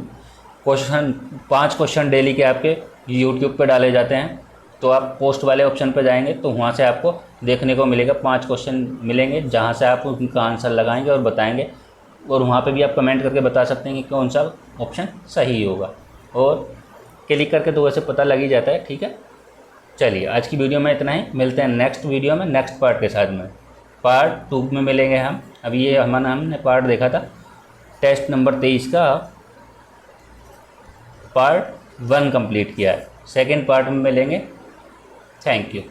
5 क्वेश्चन डेली के आपके YouTube पे डाले जाते हैं। तो आप पोस्ट वाले ऑप्शन पे जाएंगे तो वहाँ से आपको देखने को मिलेगा 5 क्वेश्चन मिलेंगे, जहाँ से आप उनका आंसर लगाएंगे और बताएंगे और वहाँ पे भी आप कमेंट करके बता सकते हैं कि कौन सा ऑप्शन सही होगा, और क्लिक करके तो वैसे पता लग ही जाता है। ठीक है, चलिए आज की वीडियो में इतना ही, मिलते हैं नेक्स्ट वीडियो में नेक्स्ट पार्ट के साथ में। पार्ट 2 में मिलेंगे हम। अभी ये हमने पार्ट देखा था टेस्ट नंबर 23 का, पार्ट 1 कंप्लीट किया है। सेकेंड पार्ट में मिलेंगे। Thank you.